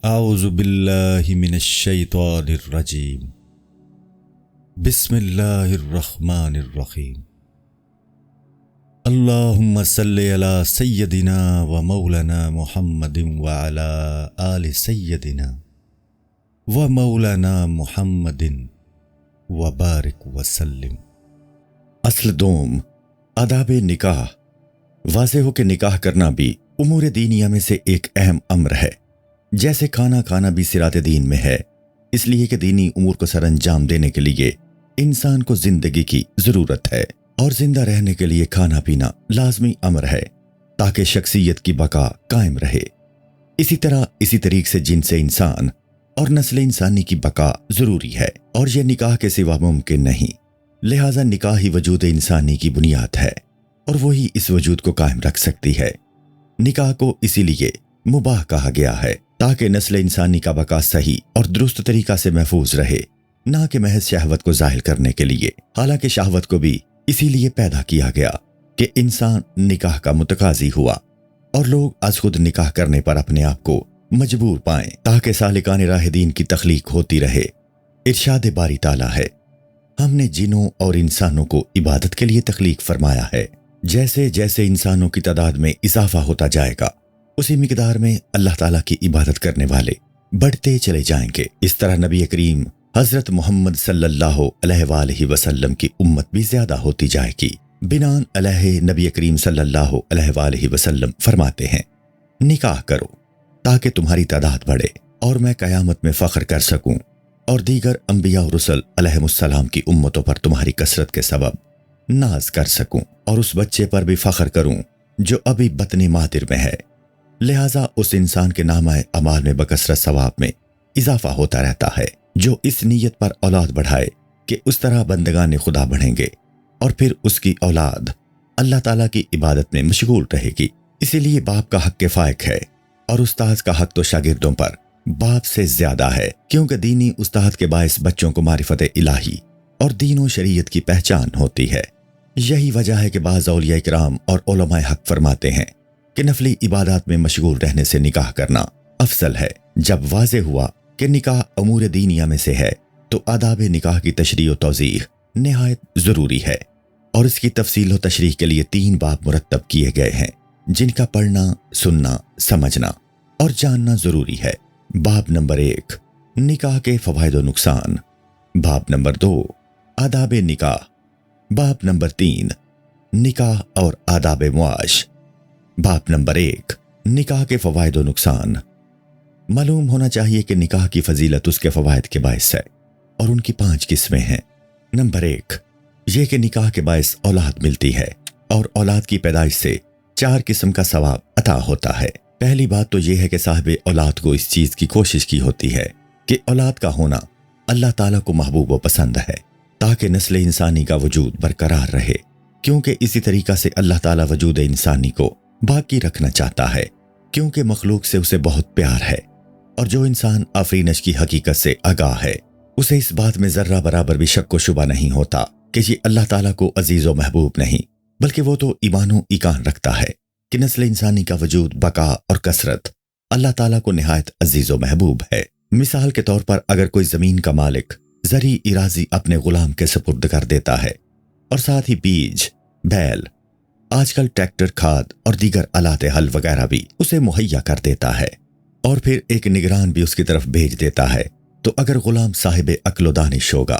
اعوذ باللہ من الشیطان الرجیم بسم اللہ الرحمن الرحیم اللہم صلی علی سیدنا و مولانا محمد وعلی آل سیدنا و مولانا محمد وبارک وسلم۔ اصل دوم آداب نکاح۔ واضح ہو کہ نکاح کرنا بھی امور دینیہ میں سے ایک اہم امر ہے، جیسے کھانا کھانا بھی صراط دین میں ہے، اس لیے کہ دینی امور کو سر انجام دینے کے لیے انسان کو زندگی کی ضرورت ہے، اور زندہ رہنے کے لیے کھانا پینا لازمی امر ہے تاکہ شخصیت کی بقا قائم رہے۔ اسی طرح اسی طریق سے جنس انسان اور نسل انسانی کی بقا ضروری ہے، اور یہ نکاح کے سوا ممکن نہیں۔ لہٰذا نکاح ہی وجود انسانی کی بنیاد ہے، اور وہی اس وجود کو قائم رکھ سکتی ہے۔ نکاح کو اسی لیے مباح کہا گیا ہے تاکہ نسل انسانی کا بقا صحیح اور درست طریقہ سے محفوظ رہے، نہ کہ محض شہوت کو ظاہر کرنے کے لیے۔ حالانکہ شہوت کو بھی اسی لیے پیدا کیا گیا کہ انسان نکاح کا متقاضی ہوا، اور لوگ از خود نکاح کرنے پر اپنے آپ کو مجبور پائیں تاکہ سالکان راہ دین کی تخلیق ہوتی رہے۔ ارشاد باری تعالیٰ ہے، ہم نے جنوں اور انسانوں کو عبادت کے لیے تخلیق فرمایا ہے، جیسے جیسے انسانوں کی تعداد میں اضافہ ہوتا جائے گا اسی مقدار میں اللہ تعالیٰ کی عبادت کرنے والے بڑھتے چلے جائیں گے۔ اس طرح نبی کریم حضرت محمد صلی اللہ علیہ وآلہ وسلم کی امت بھی زیادہ ہوتی جائے گی۔ بناء علیہ نبی کریم صلی اللہ علیہ وآلہ وسلم فرماتے ہیں، نکاح کرو تاکہ تمہاری تعداد بڑھے اور میں قیامت میں فخر کر سکوں، اور دیگر انبیاء و رسل علیہ السلام کی امتوں پر تمہاری کثرت کے سبب ناز کر سکوں، اور اس بچے پر بھی فخر کروں جو ابھی بطن مادر میں ہے۔ لہٰذا اس انسان کے نامہ اعمال میں بکثرت ثواب میں اضافہ ہوتا رہتا ہے جو اس نیت پر اولاد بڑھائے کہ اس طرح بندگان خدا بڑھیں گے، اور پھر اس کی اولاد اللہ تعالیٰ کی عبادت میں مشغول رہے گی۔ اسی لیے باپ کا حق فائق ہے، اور استاد کا حق تو شاگردوں پر باپ سے زیادہ ہے، کیونکہ دینی استاد کے باعث بچوں کو معرفت الہی اور دین و شریعت کی پہچان ہوتی ہے۔ یہی وجہ ہے کہ بعض اولیاء کرام اور علماء حق فرماتے ہیں کہ نفلی عبادات میں مشغول رہنے سے نکاح کرنا افضل ہے۔ جب واضح ہوا کہ نکاح امور دینیہ میں سے ہے تو آداب نکاح کی تشریح و توضیح نہایت ضروری ہے، اور اس کی تفصیل و تشریح کے لیے 3 باب مرتب کیے گئے ہیں جن کا پڑھنا، سننا، سمجھنا اور جاننا ضروری ہے۔ باب نمبر 1 نکاح کے فوائد و نقصان، باب نمبر 2 آداب نکاح، باب نمبر 3 نکاح اور آداب معاش۔ باب نمبر 1 نکاح کے فوائد و نقصان۔ معلوم ہونا چاہیے کہ نکاح کی فضیلت اس کے فوائد کے باعث ہے، اور ان کی 5 قسمیں ہیں۔ نمبر 1 یہ کہ نکاح کے باعث اولاد ملتی ہے، اور اولاد کی پیدائش سے 4 قسم کا ثواب عطا ہوتا ہے۔ پہلی بات تو یہ ہے کہ صاحب اولاد کو اس چیز کی کوشش کی ہوتی ہے کہ اولاد کا ہونا اللہ تعالیٰ کو محبوب و پسند ہے تاکہ نسل انسانی کا وجود برقرار رہے، کیونکہ اسی طریقہ سے اللہ تعالیٰ وجود انسانی کو باقی رکھنا چاہتا ہے، کیونکہ مخلوق سے اسے بہت پیار ہے، اور جو انسان آفرینش کی حقیقت سے آگاہ ہے اسے اس بات میں ذرہ برابر بھی شک و شبہ نہیں ہوتا کہ یہ اللہ تعالیٰ کو عزیز و محبوب نہیں، بلکہ وہ تو ایمان و ایقان رکھتا ہے کہ نسل انسانی کا وجود، بقا اور کثرت اللہ تعالیٰ کو نہایت عزیز و محبوب ہے۔ مثال کے طور پر اگر کوئی زمین کا مالک زرعی اراضی اپنے غلام کے سپرد کر دیتا ہے، اور ساتھ ہی بیج، بیل، آج کل ٹریکٹر، کھاد اور دیگر آلات حل وغیرہ بھی اسے مہیا کر دیتا ہے، اور پھر ایک نگران بھی اس کی طرف بھیج دیتا ہے، تو اگر غلام صاحب عقل و دانش ہوگا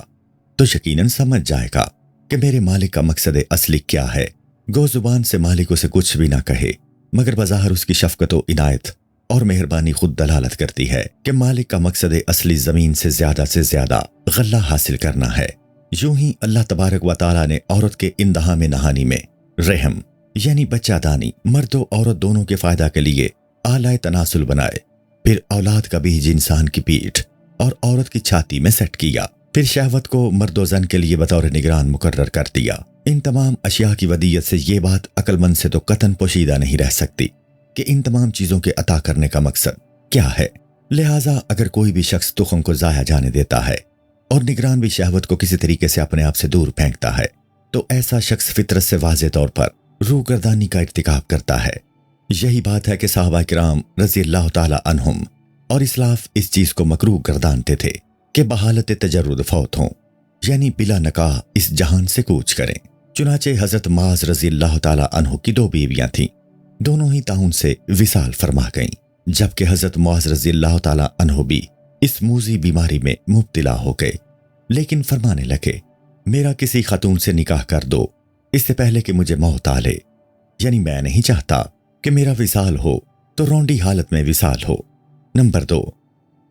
تو یقیناً سمجھ جائے گا کہ میرے مالک کا مقصد اصلی کیا ہے۔ گو زبان سے مالک اسے کچھ بھی نہ کہے، مگر بظاہر اس کی شفقت و عنایت اور مہربانی خود دلالت کرتی ہے کہ مالک کا مقصد اصلی زمین سے زیادہ غلہ حاصل کرنا ہے۔ یوں ہی اللہ تبارک و تعالیٰ نے عورت کے اندہا میں نہانی میں رحم یعنی بچہ دانی مرد و عورت دونوں کے فائدہ کے لیے آلائے تناسل بنائے، پھر اولاد کا بیج انسان کی پیٹھ اور عورت کی چھاتی میں سیٹ کیا، پھر شہوت کو مرد و زن کے لیے بطور نگران مقرر کر دیا۔ ان تمام اشیاء کی ودیت سے یہ بات عقل مند سے تو قطعاً پوشیدہ نہیں رہ سکتی کہ ان تمام چیزوں کے عطا کرنے کا مقصد کیا ہے۔ لہٰذا اگر کوئی بھی شخص تخم کو ضائع جانے دیتا ہے اور نگران بھی شہوت کو کسی طریقے سے اپنے آپ سے دور پھینکتا ہے، تو ایسا شخص فطرت سے واضح طور پر روگردانی کا ارتکاب کرتا ہے۔ یہی بات ہے کہ صحابہ کرام رضی اللہ تعالی عنہم اور اسلاف اس چیز کو مکروہ گردانتے تھے کہ بحالت تجرد فوت ہوں، یعنی بلا نکاح اس جہان سے کوچ کریں۔ چنانچہ حضرت معاذ رضی اللہ تعالی عنہ کی 2 بیویاں تھیں، دونوں ہی طاعون سے وصال فرما گئیں، جبکہ حضرت معاذ رضی اللہ تعالی عنہ بھی اس موذی بیماری میں مبتلا ہو گئے، لیکن فرمانے لگے میرا کسی خاتون سے نکاح کر دو اس سے پہلے کہ مجھے موت آ لے، یعنی میں نہیں چاہتا کہ میرا وصال ہو تو رونڈی حالت میں وصال ہو۔ نمبر 2،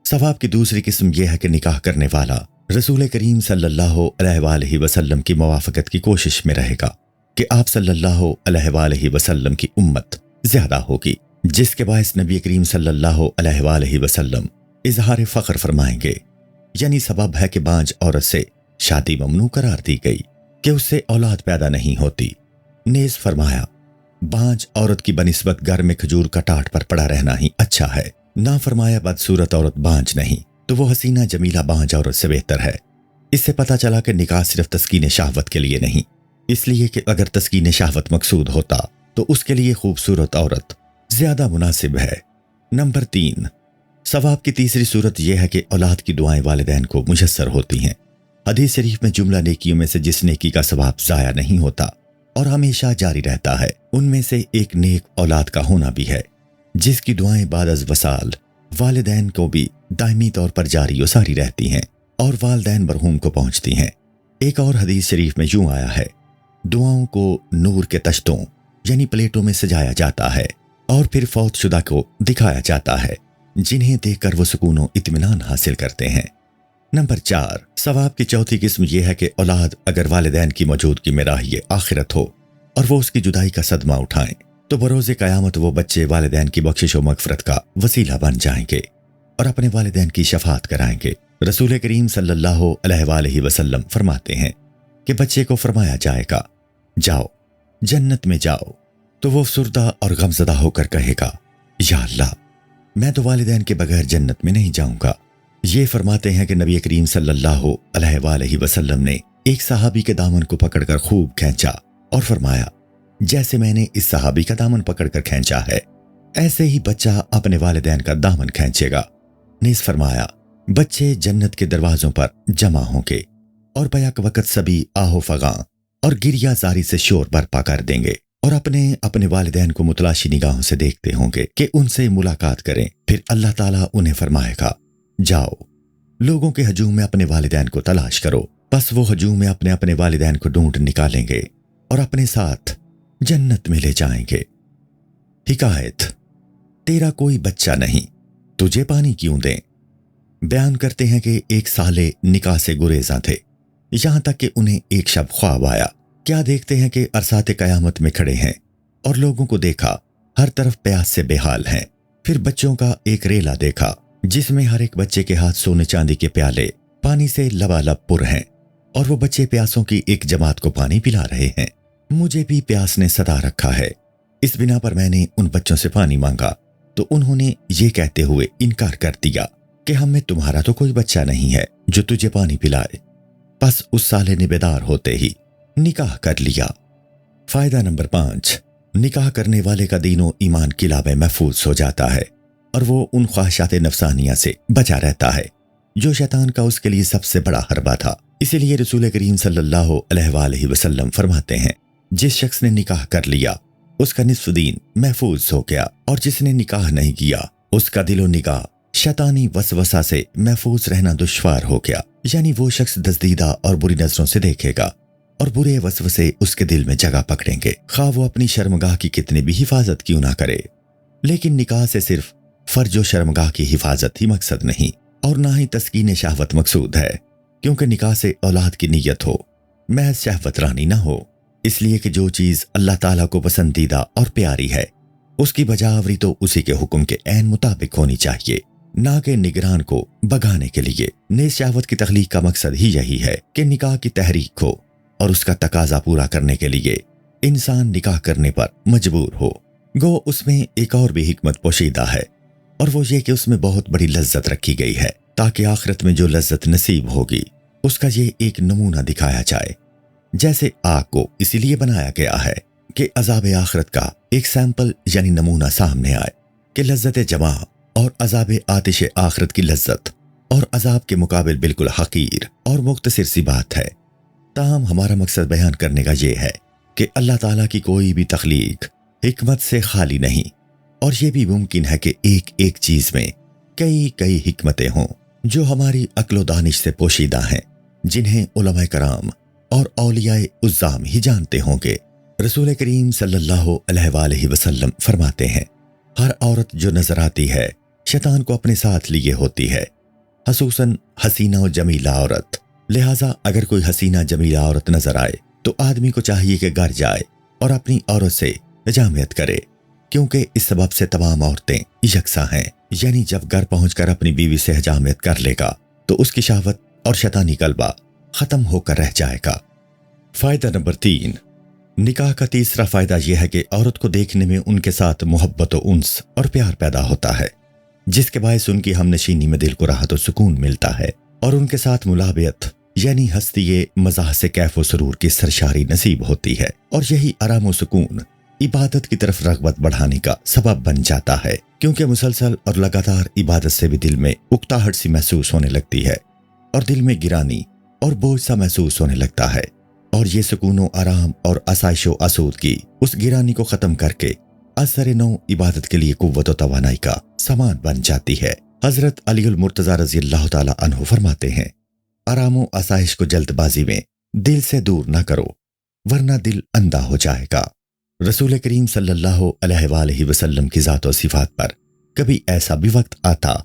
ثواب کی دوسری قسم یہ ہے کہ نکاح کرنے والا رسول کریم صلی اللہ علیہ وآلہ وسلم کی موافقت کی کوشش میں رہے گا کہ آپ صلی اللہ علیہ وآلہ وسلم کی امت زیادہ ہوگی، جس کے باعث نبی کریم صلی اللہ علیہ وآلہ وسلم اظہار فخر فرمائیں گے، یعنی سبب ہے کہ بانج عورت سے شادی ممنوع قرار دی گئی کہ اس سے اولاد پیدا نہیں ہوتی۔ نیز فرمایا بانج عورت کی بنسبت گھر میں کھجور کا ٹاٹ پر پڑا رہنا ہی اچھا ہے، نہ فرمایا بدصورت عورت بانج نہیں تو وہ حسینہ جمیلہ بانج عورت سے بہتر ہے۔ اس سے پتہ چلا کہ نکاح صرف تسکین شہوت کے لیے نہیں، اس لیے کہ اگر تسکین شہوت مقصود ہوتا تو اس کے لیے خوبصورت عورت زیادہ مناسب ہے۔ نمبر 3، ثواب کی تیسری صورت یہ ہے کہ اولاد کی دعائیں والدین کو میسر ہوتی ہیں۔ حدیث شریف میں جملہ نیکیوں میں سے جس نیکی کا ثواب ضائع نہیں ہوتا اور ہمیشہ جاری رہتا ہے، ان میں سے ایک نیک اولاد کا ہونا بھی ہے، جس کی دعائیں بعد از وصال والدین کو بھی دائمی طور پر جاری و ساری رہتی ہیں اور والدین مرحوم کو پہنچتی ہیں۔ ایک اور حدیث شریف میں یوں آیا ہے دعاؤں کو نور کے تشتوں یعنی پلیٹوں میں سجایا جاتا ہے اور پھر فوت شدہ کو دکھایا جاتا ہے، جنہیں دیکھ کر وہ سکون و اطمینان حاصل کرتے ہیں۔ نمبر 4، ثواب کی چوتھی قسم یہ ہے کہ اولاد اگر والدین کی موجودگی میں راہی آخرت ہو اور وہ اس کی جدائی کا صدمہ اٹھائیں تو بروز قیامت وہ بچے والدین کی بخشش و مغفرت کا وسیلہ بن جائیں گے اور اپنے والدین کی شفاعت کرائیں گے۔ رسول کریم صلی اللہ علیہ وآلہ وسلم فرماتے ہیں کہ بچے کو فرمایا جائے گا جاؤ جنت میں جاؤ تو وہ افسردہ اور غمزدہ ہو کر کہے گا یا اللہ میں تو والدین کے بغیر جنت میں نہیں جاؤں گا۔ یہ فرماتے ہیں کہ نبی کریم صلی اللہ علیہ وآلہ وسلم نے ایک صحابی کے دامن کو پکڑ کر خوب کھینچا اور فرمایا جیسے میں نے اس صحابی کا دامن پکڑ کر کھینچا ہے ایسے ہی بچہ اپنے والدین کا دامن کھینچے گا۔ نیز فرمایا بچے جنت کے دروازوں پر جمع ہوں گے اور بیک وقت سبھی آہو فغاں اور گریا زاری سے شور برپا کر دیں گے اور اپنے والدین کو متلاشی نگاہوں سے دیکھتے ہوں گے کہ ان سے ملاقات کریں۔ پھر اللہ تعالیٰ انہیں فرمائے گا جاؤ لوگوں کے ہجوم میں اپنے والدین کو تلاش کرو، پس وہ ہجوم میں اپنے والدین کو ڈھونڈ نکالیں گے اور اپنے ساتھ جنت میں لے جائیں گے۔ حکایت تیرا کوئی بچہ نہیں تجھے پانی کیوں دیں؟ بیان کرتے ہیں کہ ایک سالے نکاح سے گریزاں تھے، یہاں تک کہ انہیں ایک شب خواب آیا۔ کیا دیکھتے ہیں کہ عرصات قیامت میں کھڑے ہیں اور لوگوں کو دیکھا ہر طرف پیاس سے بے حال ہیں۔ پھر بچوں کا ایک ریلا دیکھا جس میں ہر ایک بچے کے ہاتھ سونے چاندی کے پیالے پانی سے لبالب پر ہیں اور وہ بچے پیاسوں کی ایک جماعت کو پانی پلا رہے ہیں۔ مجھے بھی پیاس نے صدا رکھا ہے، اس بنا پر میں نے ان بچوں سے پانی مانگا تو انہوں نے یہ کہتے ہوئے انکار کر دیا کہ ہم میں تمہارا تو کوئی بچہ نہیں ہے جو تجھے پانی پلائے۔ پس اس سالے نے بیدار ہوتے ہی نکاح کر لیا۔ فائدہ نمبر 5، نکاح کرنے والے کا دین و ایمان قلعہ میں محفوظ ہو جاتا ہے اور وہ ان خواہشات نفسانیہ سے بچا رہتا ہے جو شیطان کا اس کے لیے سب سے بڑا حربہ تھا۔ اسی لیے رسول کریم صلی اللہ علیہ وآلہ وسلم فرماتے ہیں جس شخص نے نکاح کر لیا اس کا نصف دین محفوظ ہو گیا، اور جس نے نکاح نہیں کیا اس کا دل و نگاہ شیطانی وسوسہ سے محفوظ رہنا دشوار ہو گیا، یعنی وہ شخص دزدیدہ اور بری نظروں سے دیکھے گا اور برے وسوسے اس کے دل میں جگہ پکڑیں گے، خواہ وہ اپنی شرمگاہ کی کتنی بھی حفاظت کیوں نہ کرے۔ لیکن نکاح سے صرف فرج و شرمگاہ کی حفاظت ہی مقصد نہیں اور نہ ہی تسکین شہوت مقصود ہے، کیونکہ نکاح سے اولاد کی نیت ہو، محض شہوت رانی نہ ہو، اس لیے کہ جو چیز اللہ تعالیٰ کو پسندیدہ اور پیاری ہے اس کی بجاوری تو اسی کے حکم کے عین مطابق ہونی چاہیے، نہ کہ نگران کو بگانے کے لیے۔ نیز شہوت کی تخلیق کا مقصد ہی یہی ہے کہ نکاح کی تحریک ہو اور اس کا تقاضا پورا کرنے کے لیے انسان نکاح کرنے پر مجبور ہو۔ گو اس میں ایک اور بھی حکمت پوشیدہ ہے، اور وہ یہ کہ اس میں بہت بڑی لذت رکھی گئی ہے تاکہ آخرت میں جو لذت نصیب ہوگی اس کا یہ ایک نمونہ دکھایا جائے۔ جیسے آگ کو اسی لیے بنایا گیا ہے کہ عذاب آخرت کا ایک سیمپل یعنی نمونہ سامنے آئے کہ لذت جماع اور عذاب آتش آخرت کی لذت اور عذاب کے مقابل بالکل حقیر اور مختصر سی بات ہے۔ تاہم ہمارا مقصد بیان کرنے کا یہ ہے کہ اللہ تعالیٰ کی کوئی بھی تخلیق حکمت سے خالی نہیں، اور یہ بھی ممکن ہے کہ ایک ایک چیز میں کئی حکمتیں ہوں جو ہماری عقل و دانش سے پوشیدہ ہیں، جنہیں علماء کرام اور اولیاء عظام ہی جانتے ہوں گے۔ رسول کریم صلی اللہ علیہ وآلہ وسلم فرماتے ہیں، ہر عورت جو نظر آتی ہے شیطان کو اپنے ساتھ لیے ہوتی ہے، خصوصاً حسینہ و جمیلہ عورت۔ لہٰذا اگر کوئی حسینہ جمیلہ عورت نظر آئے تو آدمی کو چاہیے کہ گھر جائے اور اپنی عورت سے حجامت کرے، کیونکہ اس سبب سے تمام عورتیں یکساں ہیں، یعنی جب گھر پہنچ کر اپنی بیوی سے حجامت کر لے گا تو اس کی شہوت اور شیطانی غلبہ ختم ہو کر رہ جائے گا۔ فائدہ نمبر 3، نکاح کا تیسرا فائدہ یہ ہے کہ عورت کو دیکھنے میں ان کے ساتھ محبت و انس اور پیار پیدا ہوتا ہے، جس کے باعث ان کی ہم نشینی میں دل کو راحت و سکون ملتا ہے، اور ان کے ساتھ ملابیت یعنی ہستی مزاح سے کیف و سرور کی سرشاری نصیب ہوتی ہے، اور یہی آرام و سکون عبادت کی طرف رغبت بڑھانے کا سبب بن جاتا ہے، کیونکہ مسلسل اور لگاتار عبادت سے بھی دل میں اکتاہٹ سی محسوس ہونے لگتی ہے اور دل میں گرانی اور بوجھ سا محسوس ہونے لگتا ہے، اور یہ سکون و آرام اور آسائش و آسودگی اس گرانی کو ختم کر کے اثر نو عبادت کے لیے قوت و توانائی کا سامان بن جاتی ہے۔ حضرت علی المرتضیٰ رضی اللہ تعالی عنہ فرماتے ہیں، آرام و آسائش کو جلد بازی میں دل سے دور نہ کرو ورنہ دل اندھا ہو جائے گا۔ رسول کریم صلی اللہ علیہ وآلہ وسلم کی ذات و صفات پر کبھی ایسا بھی وقت آتا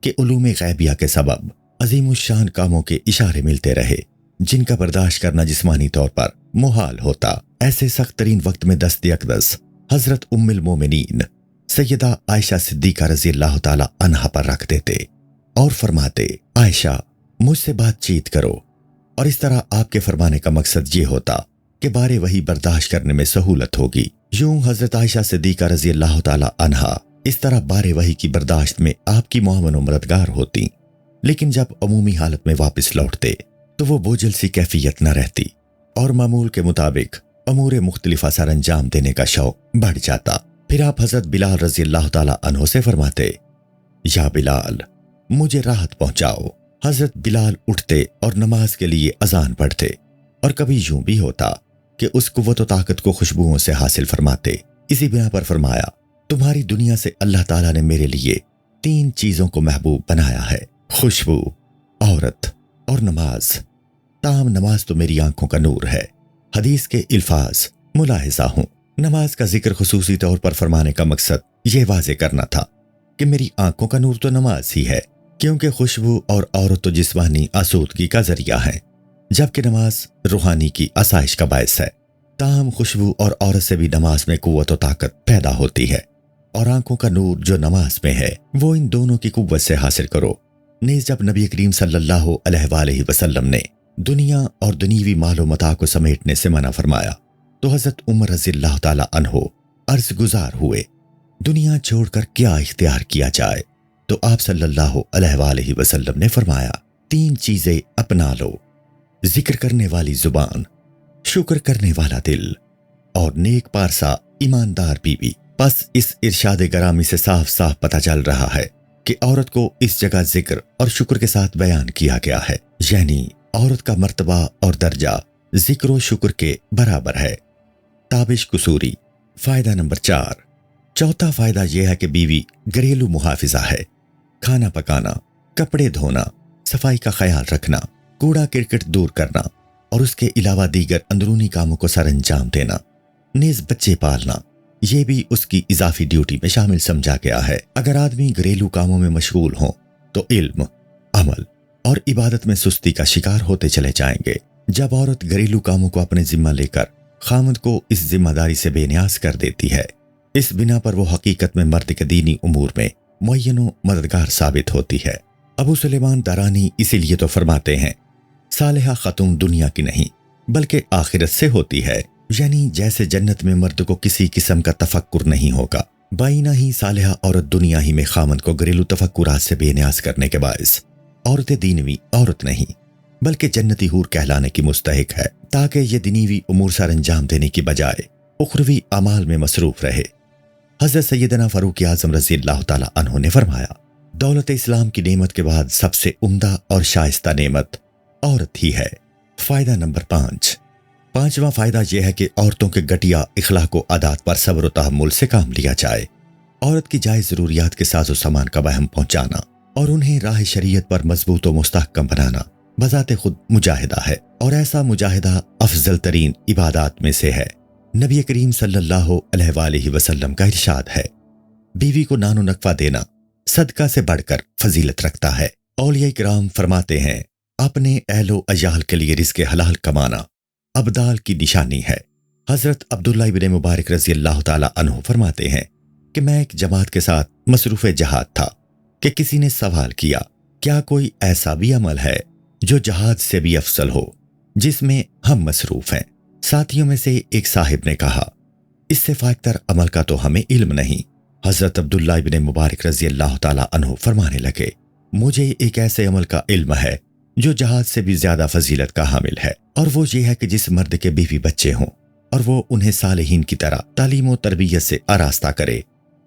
کہ علوم غیبیہ کے سبب عظیم الشان کاموں کے اشارے ملتے رہے جن کا برداشت کرنا جسمانی طور پر محال ہوتا۔ ایسے سخت ترین وقت میں دست اقدس حضرت ام المومنین سیدہ عائشہ صدیقہ رضی اللہ تعالی عنہا پر رکھ دیتے اور فرماتے، عائشہ مجھ سے بات چیت کرو، اور اس طرح آپ کے فرمانے کا مقصد یہ ہوتا کہ بارے وہی برداشت کرنے میں سہولت ہوگی۔ یوں حضرت عائشہ صدیقہ رضی اللہ تعالی عنہا اس طرح بارے وہی کی برداشت میں آپ کی معاون و مددگار ہوتی، لیکن جب عمومی حالت میں واپس لوٹتے تو وہ بوجھل سی کیفیت نہ رہتی اور معمول کے مطابق امور مختلفہ سر انجام دینے کا شوق بڑھ جاتا۔ پھر آپ حضرت بلال رضی اللہ تعالی عنہ سے فرماتے، یا بلال مجھے راحت پہنچاؤ۔ حضرت بلال اٹھتے اور نماز کے لیے اذان پڑھتے، اور کبھی یوں بھی ہوتا کہ اس قوت و طاقت کو خوشبوؤں سے حاصل فرماتے۔ اسی بنا پر فرمایا، تمہاری دنیا سے اللہ تعالیٰ نے میرے لیے 3 چیزوں کو محبوب بنایا ہے، خوشبو، عورت اور نماز۔ تاہم نماز تو میری آنکھوں کا نور ہے۔ حدیث کے الفاظ ملاحظہ ہوں۔ نماز کا ذکر خصوصی طور پر فرمانے کا مقصد یہ واضح کرنا تھا کہ میری آنکھوں کا نور تو نماز ہی ہے، کیونکہ خوشبو اور عورت تو جسمانی آسودگی کا ذریعہ ہے، جبکہ نماز روحانی کی آسائش کا باعث ہے۔ تاہم خوشبو اور عورت سے بھی نماز میں قوت و طاقت پیدا ہوتی ہے، اور آنکھوں کا نور جو نماز میں ہے وہ ان دونوں کی قوت سے حاصل کرو۔ نیز جب نبی کریم صلی اللہ علیہ وآلہ وسلم نے دنیا اور دنیوی مال و متاع کو سمیٹنے سے منع فرمایا تو حضرت عمر رضی اللہ تعالی عنہ عرض گزار ہوئے، دنیا چھوڑ کر کیا اختیار کیا جائے؟ تو آپ صلی اللہ علیہ وآلہ وسلم نے فرمایا، 3 چیزیں اپنا لو، ذکر کرنے والی زبان، شکر کرنے والا دل، اور نیک پارسا ایماندار بیوی۔ پس اس ارشاد گرامی سے صاف صاف پتہ چل رہا ہے کہ عورت کو اس جگہ ذکر اور شکر کے ساتھ بیان کیا گیا ہے، یعنی عورت کا مرتبہ اور درجہ ذکر و شکر کے برابر ہے۔ تابش قصوری۔ فائدہ نمبر 4، چوتھا فائدہ یہ ہے کہ بیوی گھریلو محافظہ ہے۔ کھانا پکانا، کپڑے دھونا، صفائی کا خیال رکھنا، کوڑا کرکٹ دور کرنا، اور اس کے علاوہ دیگر اندرونی کاموں کو سر انجام دینا، نیز بچے پالنا، یہ بھی اس کی اضافی ڈیوٹی میں شامل سمجھا گیا ہے۔ اگر آدمی گھریلو کاموں میں مشغول ہوں تو علم، عمل اور عبادت میں سستی کا شکار ہوتے چلے جائیں گے۔ جب عورت گھریلو کاموں کو اپنے ذمہ لے کر خامد کو اس ذمہ داری سے بے نیاز کر دیتی ہے، اس بنا پر وہ حقیقت میں مرد کے دینی امور میں معین و مددگار ثابت ہوتی ہے۔ ابو سلیمان دارانی اسی لیے تو فرماتے ہیں، صالحہ خاتون دنیا کی نہیں بلکہ آخرت سے ہوتی ہے، یعنی جیسے جنت میں مرد کو کسی قسم کا تفکر نہیں ہوگا، بائنا ہی صالحہ عورت دنیا ہی میں خامد کو گھریلو تفکرات سے بے نیاز کرنے کے باعث عورت دینوی عورت نہیں بلکہ جنتی حور کہلانے کی مستحق ہے، تاکہ یہ دنیوی امور سر انجام دینے کی بجائے اخروی اعمال میں مصروف رہے۔ حضرت سیدنا فاروق اعظم رضی اللہ تعالی عنہ نے فرمایا، दौलत इस्लाम की नेमत के बाद सबसे उम्दा और शाइस्ता नेमत औरत ही है। फायदा नंबर 5। पांचवा फायदा यह है कि औरतों के घटिया इखलाक व आदात पर सब्र व तहम्मुल से काम लिया जाए। औरत की जायज जरूरियात के साजो सामान का वहम पहुंचाना और उन्हें राह शरीयत पर मजबूत व मुस्तहकम बनाना बजाते खुद मुजाहिदा है, और ऐसा मुजाहिदा अफजल तरीन इबादात में से है। नबी करीम सल्लल्लाहु अलैहि वसल्लम का इरशाद है, बीवी को नानो नकफा देना सदका से बढ़कर फजीलत रखता है। औलिया किराम फरमाते हैं, अपने अहलो अयाल के लिए रिज़्क़ हलाल कमाना अब्दाल की निशानी है। हजरत अब्दुल्ला इब्न मुबारक रज़ी अल्लाह ताला अन्हु फरमाते हैं कि मैं एक जमात के साथ मसरूफ़ जहाद था कि किसी ने सवाल किया, क्या कोई ऐसा भी अमल है जो जहाद से भी अफसल हो जिसमें हम मसरूफ़ हैं? साथियों में से एक साहिब ने कहा, इससे फायतर अमल का तो हमें इल्म नहीं। हजरत अब्दुल्ला इब्न मुबारक रज़ी अल्लाह ताला अन्हु फरमाने लगे, मुझे एक ऐसे अमल का इल्म है जो जहाद से भी ज्यादा फजीलत का हामिल है, और वो ये है कि जिस मर्द के बीवी बच्चे हों और वो उन्हें सालिहीन की तरह तालीम व तरबियत से आरास्ता करे,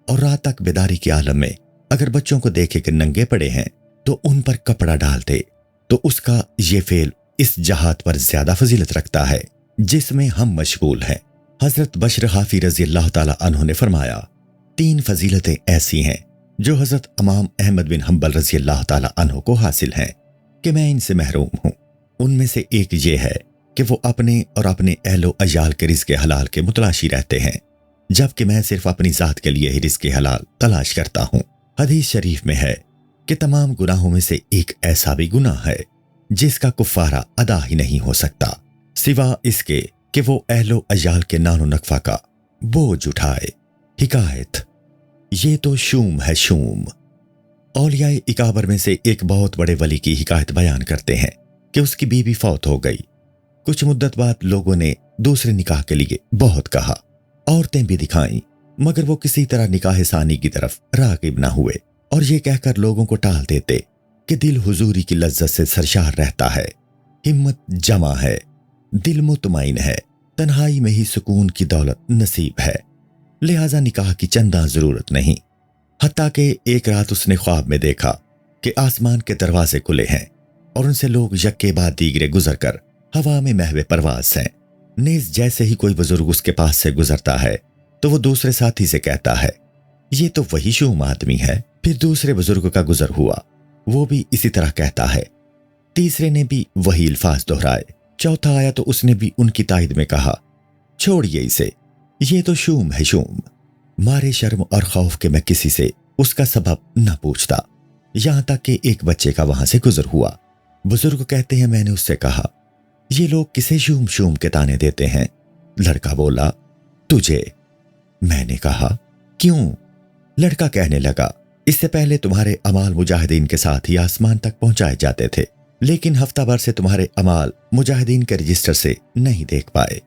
और रात तक बेदारी के आलम में अगर बच्चों को देखे कि नंगे पड़े हैं तो उन पर कपड़ा डाल दे, तो उसका ये फेल इस जहाद पर ज्यादा फजीलत रखता है जिसमें हम मशगूल हैं। हजरत बशर हाफी रजी अल्लाह ताला अन्हु ने फरमाया, 3 फजीलतें ऐसी हैं जो हजरत इमाम अहमद बिन हंबल रजी अल्लाह ताला अन्हु को हासिल हैं कि मैं इनसे महरूम हूं। उनमें से एक ये है कि वो अपने और अपने अहलो अयाल के रिज़्क़ हलाल के मुतलाशी रहते हैं, जबकि मैं सिर्फ अपनी जात के लिए ही रिज़्क़ हलाल तलाश करता हूं। हदीस शरीफ में है कि तमाम गुनाहों में से एक ऐसा भी गुनाह है जिसका कुफ़ारा अदा ही नहीं हो सकता सिवा इसके कि वो अहलो अयाल के नानो नकफा का बोझ उठाए। हिकायत, ये तो शूम है शूम। औलियाए इकाबर में से एक बहुत बड़े वली की हिकायत बयान करते हैं कि उसकी बीवी फौत हो गई। कुछ मुद्दत बाद लोगों ने दूसरे निकाह के लिए बहुत कहा, औरतें भी दिखाईं, मगर वो किसी तरह निकाह सानी की तरफ राग़िब ना हुए और ये कहकर लोगों को टाल देते कि दिल हुजूरी की लज्जत से सरशार रहता है, हिम्मत जमा है, दिल मुतमईन है, तन्हाई में ही सुकून की दौलत नसीब है, लिहाजा निकाह की चंदा जरूरत नहीं। हत्ता कि एक रात उसने ख्वाब में देखा कि आसमान के दरवाजे खुले हैं और उनसे लोग यक्के बाद दीगरे गुजर कर हवा में महवे परवास हैं। नेज़ जैसे ही कोई बुजुर्ग उसके पास से गुजरता है तो वो दूसरे साथी से कहता है, ये तो वही शूम आदमी है। फिर दूसरे बुजुर्ग का गुजर हुआ, वो भी इसी तरह कहता है। तीसरे ने भी वही अल्फाज दोहराए। चौथा आया तो उसने भी उनकी तायद में कहा, छोड़िए इसे, ये तो शूम है शूम। मारे शर्म और खौफ के मैं किसी से उसका सबब न पूछता, यहां तक कि एक बच्चे का वहां से गुजर हुआ। बुजुर्ग कहते हैं, मैंने उससे कहा, ये लोग किसे शूम शूम के ताने देते हैं? लड़का बोला, तुझे। मैंने कहा, क्यों? लड़का कहने लगा, इससे पहले तुम्हारे अमाल मुजाहिदीन के साथ ही आसमान तक पहुंचाए जाते थे, लेकिन हफ्ता भर से तुम्हारे अमाल मुजाहिदीन के रजिस्टर से नहीं देख पाए।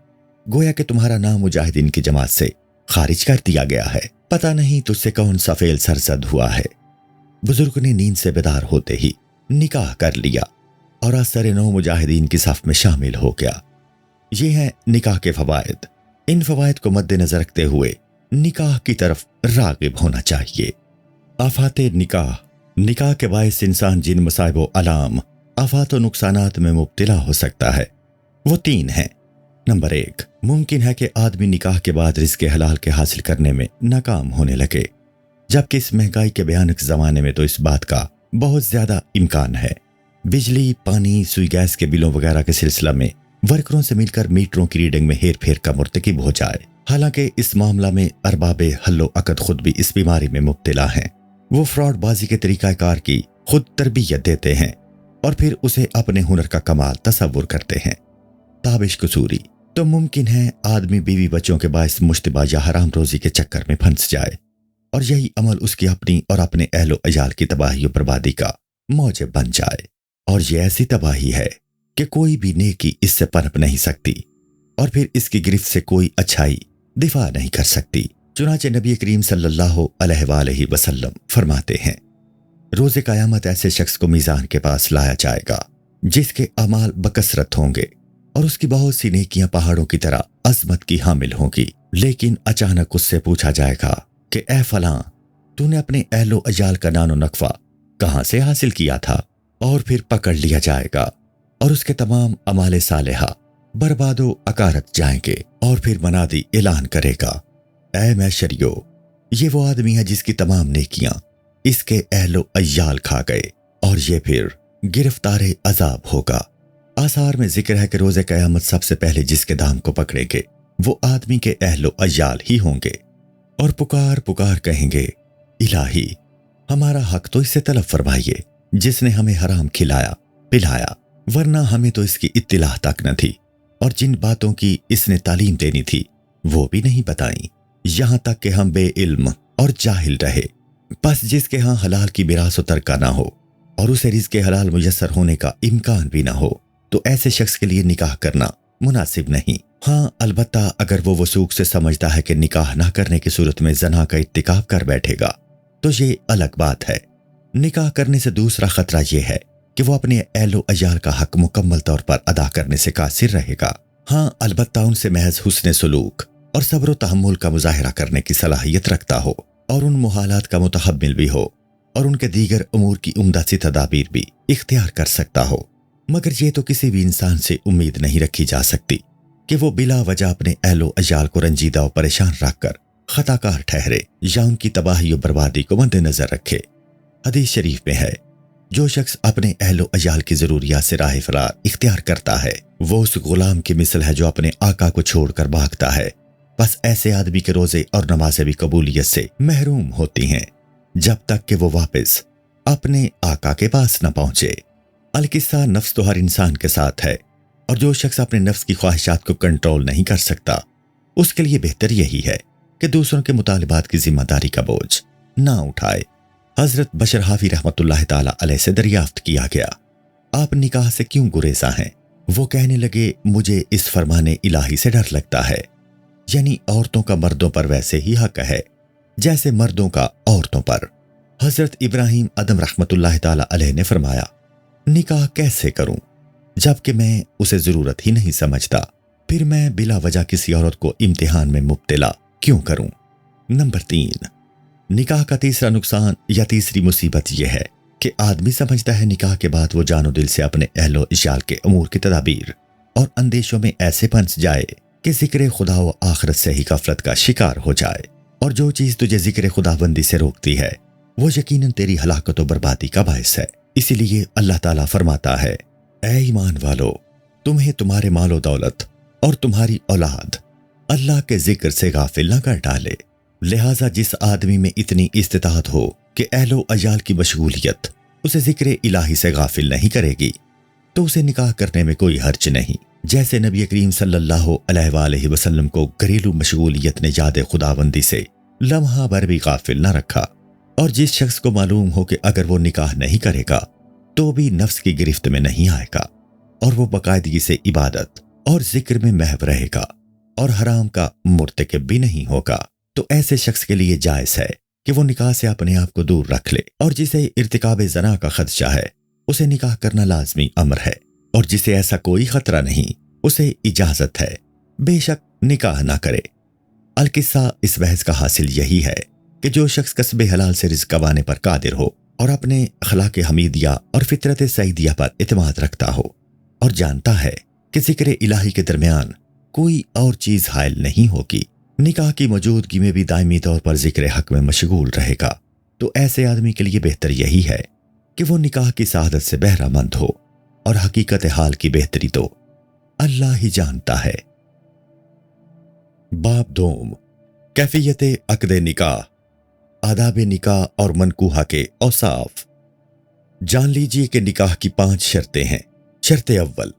गोया कि तुम्हारा नाम मुजाहिदीन की जमात से खारिज कर दिया गया है। पता नहीं तुझसे कौन सा फेल सरजद हुआ है। बुजुर्ग ने नींद से बेदार होते ही निकाह कर लिया और असर नौ मुजाहिदीन की सफ में शामिल हो गया। ये हैं निकाह के फवायद। इन फवायद को मद्देनजर रखते हुए निकाह की तरफ रागिब होना चाहिए। आफाते निकाह, निकाह के बायस इंसान जिन मसाइब व अलाम आफात व नुकसानात में मुब्तला हो सकता है वो 3 हैं। नंबर 1, मुमकिन है कि आदमी निकाह के बाद रिज़्क़ हलाल के हासिल करने में नाकाम होने लगे, जबकि इस महंगाई के भयानक ज़माने में तो इस बात का बहुत ज़्यादा इम्कान है। बिजली, पानी, सुई गैस के बिलों वगैरह के सिलसिला में वर्करों से मिलकर मीटरों की रीडिंग में हेर फेर का मुर्तकिब हो जाए। हालांकि इस मामला में अरबाबे हल्लो अकद खुद भी इस बीमारी में मुब्तला हैं। वो फ्रॉड बाजी के तरीक़ाकार की खुद तरबियत देते हैं और फिर उसे अपने हुनर का कमाल तसव्वुर करते हैं। ताबिश कसूरी, तो मुमकिन है आदमी बीवी बच्चों के बायस मुश्तबा या हराम रोजी के चक्कर में फंस जाए और यही अमल उसकी अपनी और अपने अहलो अयाल की तबाही और बर्बादी का मौजब बन जाए। और ये ऐसी तबाही है कि कोई भी नेकी इससे पनप नहीं सकती और फिर इसकी गिरफ्त से कोई अच्छाई दिफा नहीं कर सकती। चुनाचे नबी करीम सल्लल्लाहु अलैहि वसल्लम फरमाते हैं, रोज़े क़यामत ऐसे शख्स को मीज़ान के पास लाया जाएगा जिसके अमाल बकसरत होंगे और उसकी बहुत सी नेकियां पहाड़ों की तरह अजमत की हामिल होंगी, लेकिन अचानक उससे पूछा जाएगा कि ए फलां, तूने अपने अहलो अयाल का नानो नकफा कहां से हासिल किया था, और फिर पकड़ लिया जाएगा और उसके तमाम अमाले सालेहा बर्बादो अकारत जाएंगे और फिर मनादी ऐलान करेगा, ऐ मैशरियो, ये वो आदमी है जिसकी तमाम नेकियां इसके अहलो अय्याल खा गए और ये फिर गिरफ्तारे अजाब होगा। आसार में जिक्र है कि रोज़े क़यामत सबसे पहले जिसके दाम को पकड़ेंगे वो आदमी के अहलो अय्याल ही होंगे और पुकार पुकार कहेंगे, इलाही हमारा हक तो इससे तलब फरमाइए जिसने हमें हराम खिलाया पिलाया, वरना हमें तो इसकी इत्तिलाह तक न थी और जिन बातों की इसने तालीम देनी थी वो भी नहीं बताई, यहां तक कि हम बेइल्म और जाहिल रहे। बस जिसके यहाँ हलाल की मिरास तरका ना हो और उसे रिज़्क़े हलाल मुयस्सर होने का इम्कान भी ना हो तो ऐसे शख्स के लिए निकाह करना मुनासिब नहीं। हाँ, अलबत्ता अगर वो वसूख से समझता है कि निकाह ना करने की सूरत में ज़ना का इत्तिकाब कर बैठेगा तो ये अलग बात है। निकाह करने से दूसरा खतरा यह है कि वो अपने अहलो अय्याल का हक मुकम्मल तौर पर अदा करने से कासिर रहेगा। हाँ, अलबत्ता उनसे महज हुस्न सुलूक और सब्र तहम्मुल का मुजाहिरा करने की सलाहियत रखता हो और उन मुहालात का मुतहम्मिल भी हो और उनके दीगर उमूर की उम्दा सी तदाबीर भी इख्तियार कर सकता हो। मगर ये तो किसी भी इंसान से उम्मीद नहीं रखी जा सकती कि वो बिला वजह अपने अहलो अय्याल को रंजीदा और परेशान रखकर खताकार ठहरे या उनकी तबाही और बर्बादी को मद्देनजर रखे। हदीस शरीफ में है, जो शख्स अपने अहलो अय्याल की जरूरियात से राह फरार इख्तियार करता है वो उस गुलाम की मिसल है जो अपने आका को छोड़कर भागता है। बस ऐसे आदमी के रोजे और नमाजें भी कबूलियत से महरूम होती हैं जब तक कि वो वापस अपने आका के पास न पहुंचे। अलकिस्सा नफ्स तो हर इंसान के साथ है और जो शख्स अपने नफ्स की ख्वाहिशात को कंट्रोल नहीं कर सकता उसके लिए बेहतर यही है कि दूसरों के मुतालिबात की जिम्मेदारी का बोझ ना उठाए। हजरत बशर हाफी रहमतुल्लाह ताला अलैह से दरियाफ्त किया गया, आप निकाह से क्यों गुरेजा हैं? वो कहने लगे, मुझे इस फरमाने इलाही से डर लगता है, यानी औरतों का मर्दों पर वैसे ही हक है जैसे मर्दों का औरतों पर। हजरत इब्राहिम अदम रहमतुल्लाह ताला अलैह ने फरमाया, निकाह कैसे करूं जबकि मैं उसे जरूरत ही नहीं समझता, फिर मैं बिला वजह किसी औरत को इम्तिहान में मुब्तला क्यों करूं? नंबर 3, निकाह का तीसरा नुकसान या तीसरी मुसीबत यह है कि आदमी समझता है निकाह के बाद वो जानो दिल से अपने अहलो इशाल के अमूर की तदाबीर और अंदेशों में ऐसे फंस जाए कि जिक्र खुदा व आखिरत से ही गफलत का शिकार हो जाए, और जो चीज तुझे जिक्र खुदाबंदी से रोकती है वो यकीनन तेरी हलाकत और बर्बादी का बायस है। इसीलिए अल्लाह ताला फरमाता है, ऐ ईमान वालो, तुम्हें तुम्हारे मालो दौलत और तुम्हारी औलाद अल्लाह के जिक्र से गाफिल न कर डाले। लिहाजा जिस आदमी में इतनी इस्तिताअत हो कि अहलो अय्याल की मशगूलियत उसे जिक्र इलाही से गाफिल नहीं करेगी तो उसे निकाह करने में कोई हर्ज नहीं। जैसे नबी करीम सल्लल्लाहु अलैहि वसल्लम को घरेलू मशगूलियत ने याद खुदाबंदी से लम्हा भर भी गाफिल न रखा, और जिस शख्स को मालूम हो कि अगर वो निकाह नहीं करेगा तो भी नफ्स की गिरफ्त में नहीं आएगा और वो बाकायदगी से इबादत और जिक्र में महव रहेगा और हराम का मुर्तकिब भी नहीं होगा, तो ऐसे शख्स के लिए जायज है कि वो निकाह से अपने आप को दूर रख ले, और जिसे इर्तिकाब ज़ना का खदशा है उसे निकाह करना लाजमी अमर है, और जिसे ऐसा कोई खतरा नहीं उसे इजाजत है बेशक निकाह ना करे। अलकिस्सा इस बहस का हासिल यही है कि जो शख्स कस्बे हलाल से रिज़्क़ कमाने पर कादिर हो और अपने अखलाक हमीदिया और फितरत सईदिया पर इत्मीनान रखता हो और जानता है कि जिक्र इलाही के दरमियान कोई और चीज हायल नहीं होगी, निकाह की मौजूदगी में भी दायमी तौर पर जिक्र हक में मशगूल रहेगा, तो ऐसे आदमी के लिए बेहतर यही है कि वो निकाह की सादत से बहरामंद हो, और हकीकत हाल की बेहतरी तो अल्लाह ही जानता है। बाब दोम, कैफियत अक़द निकाह, आदाब निकाह और मनकूहा के औसाफ। जान लीजिए कि निकाह की 5 शर्तें हैं। शर्त अव्वल,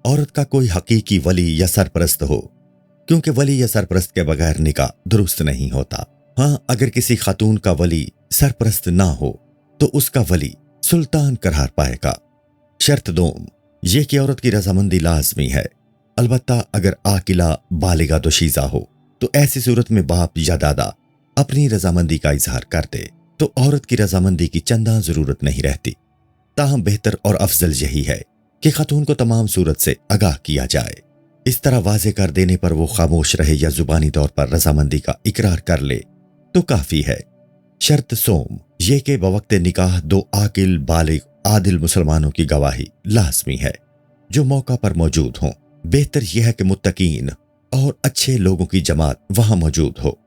औरत का कोई हकीकी वली या सरपरस्त हो, क्योंकि वली या सरपरस्त के बगैर निकाह दुरुस्त नहीं होता। हाँ, अगर किसी खातून का वली सरपरस्त ना हो तो उसका वली सुल्तान करार पाएगा। शर्त दोम, यह कि औरत की रजामंदी लाजमी है, अलबत्ता अगर आकिला बालिगा दोशीज़ा हो तो ऐसी सूरत में बाप या दादा अपनी रजामंदी का इजहार कर दे तो औरत की रजामंदी की चंदा जरूरत नहीं रहती। ताहम बेहतर और अफजल यही है कि खातून को तमाम सूरत से आगाह किया जाए। इस तरह वाजे कर देने पर वो खामोश रहे या जुबानी तौर पर रजामंदी का इकरार कर ले तो काफी है। शर्त सोम, ये कि बवक्त निकाह दो आकिल बालिग आदिल मुसलमानों की गवाही लाजमी है जो मौका पर मौजूद हों। बेहतर यह है कि मुत्तकीन और अच्छे लोगों की जमात वहां मौजूद हो।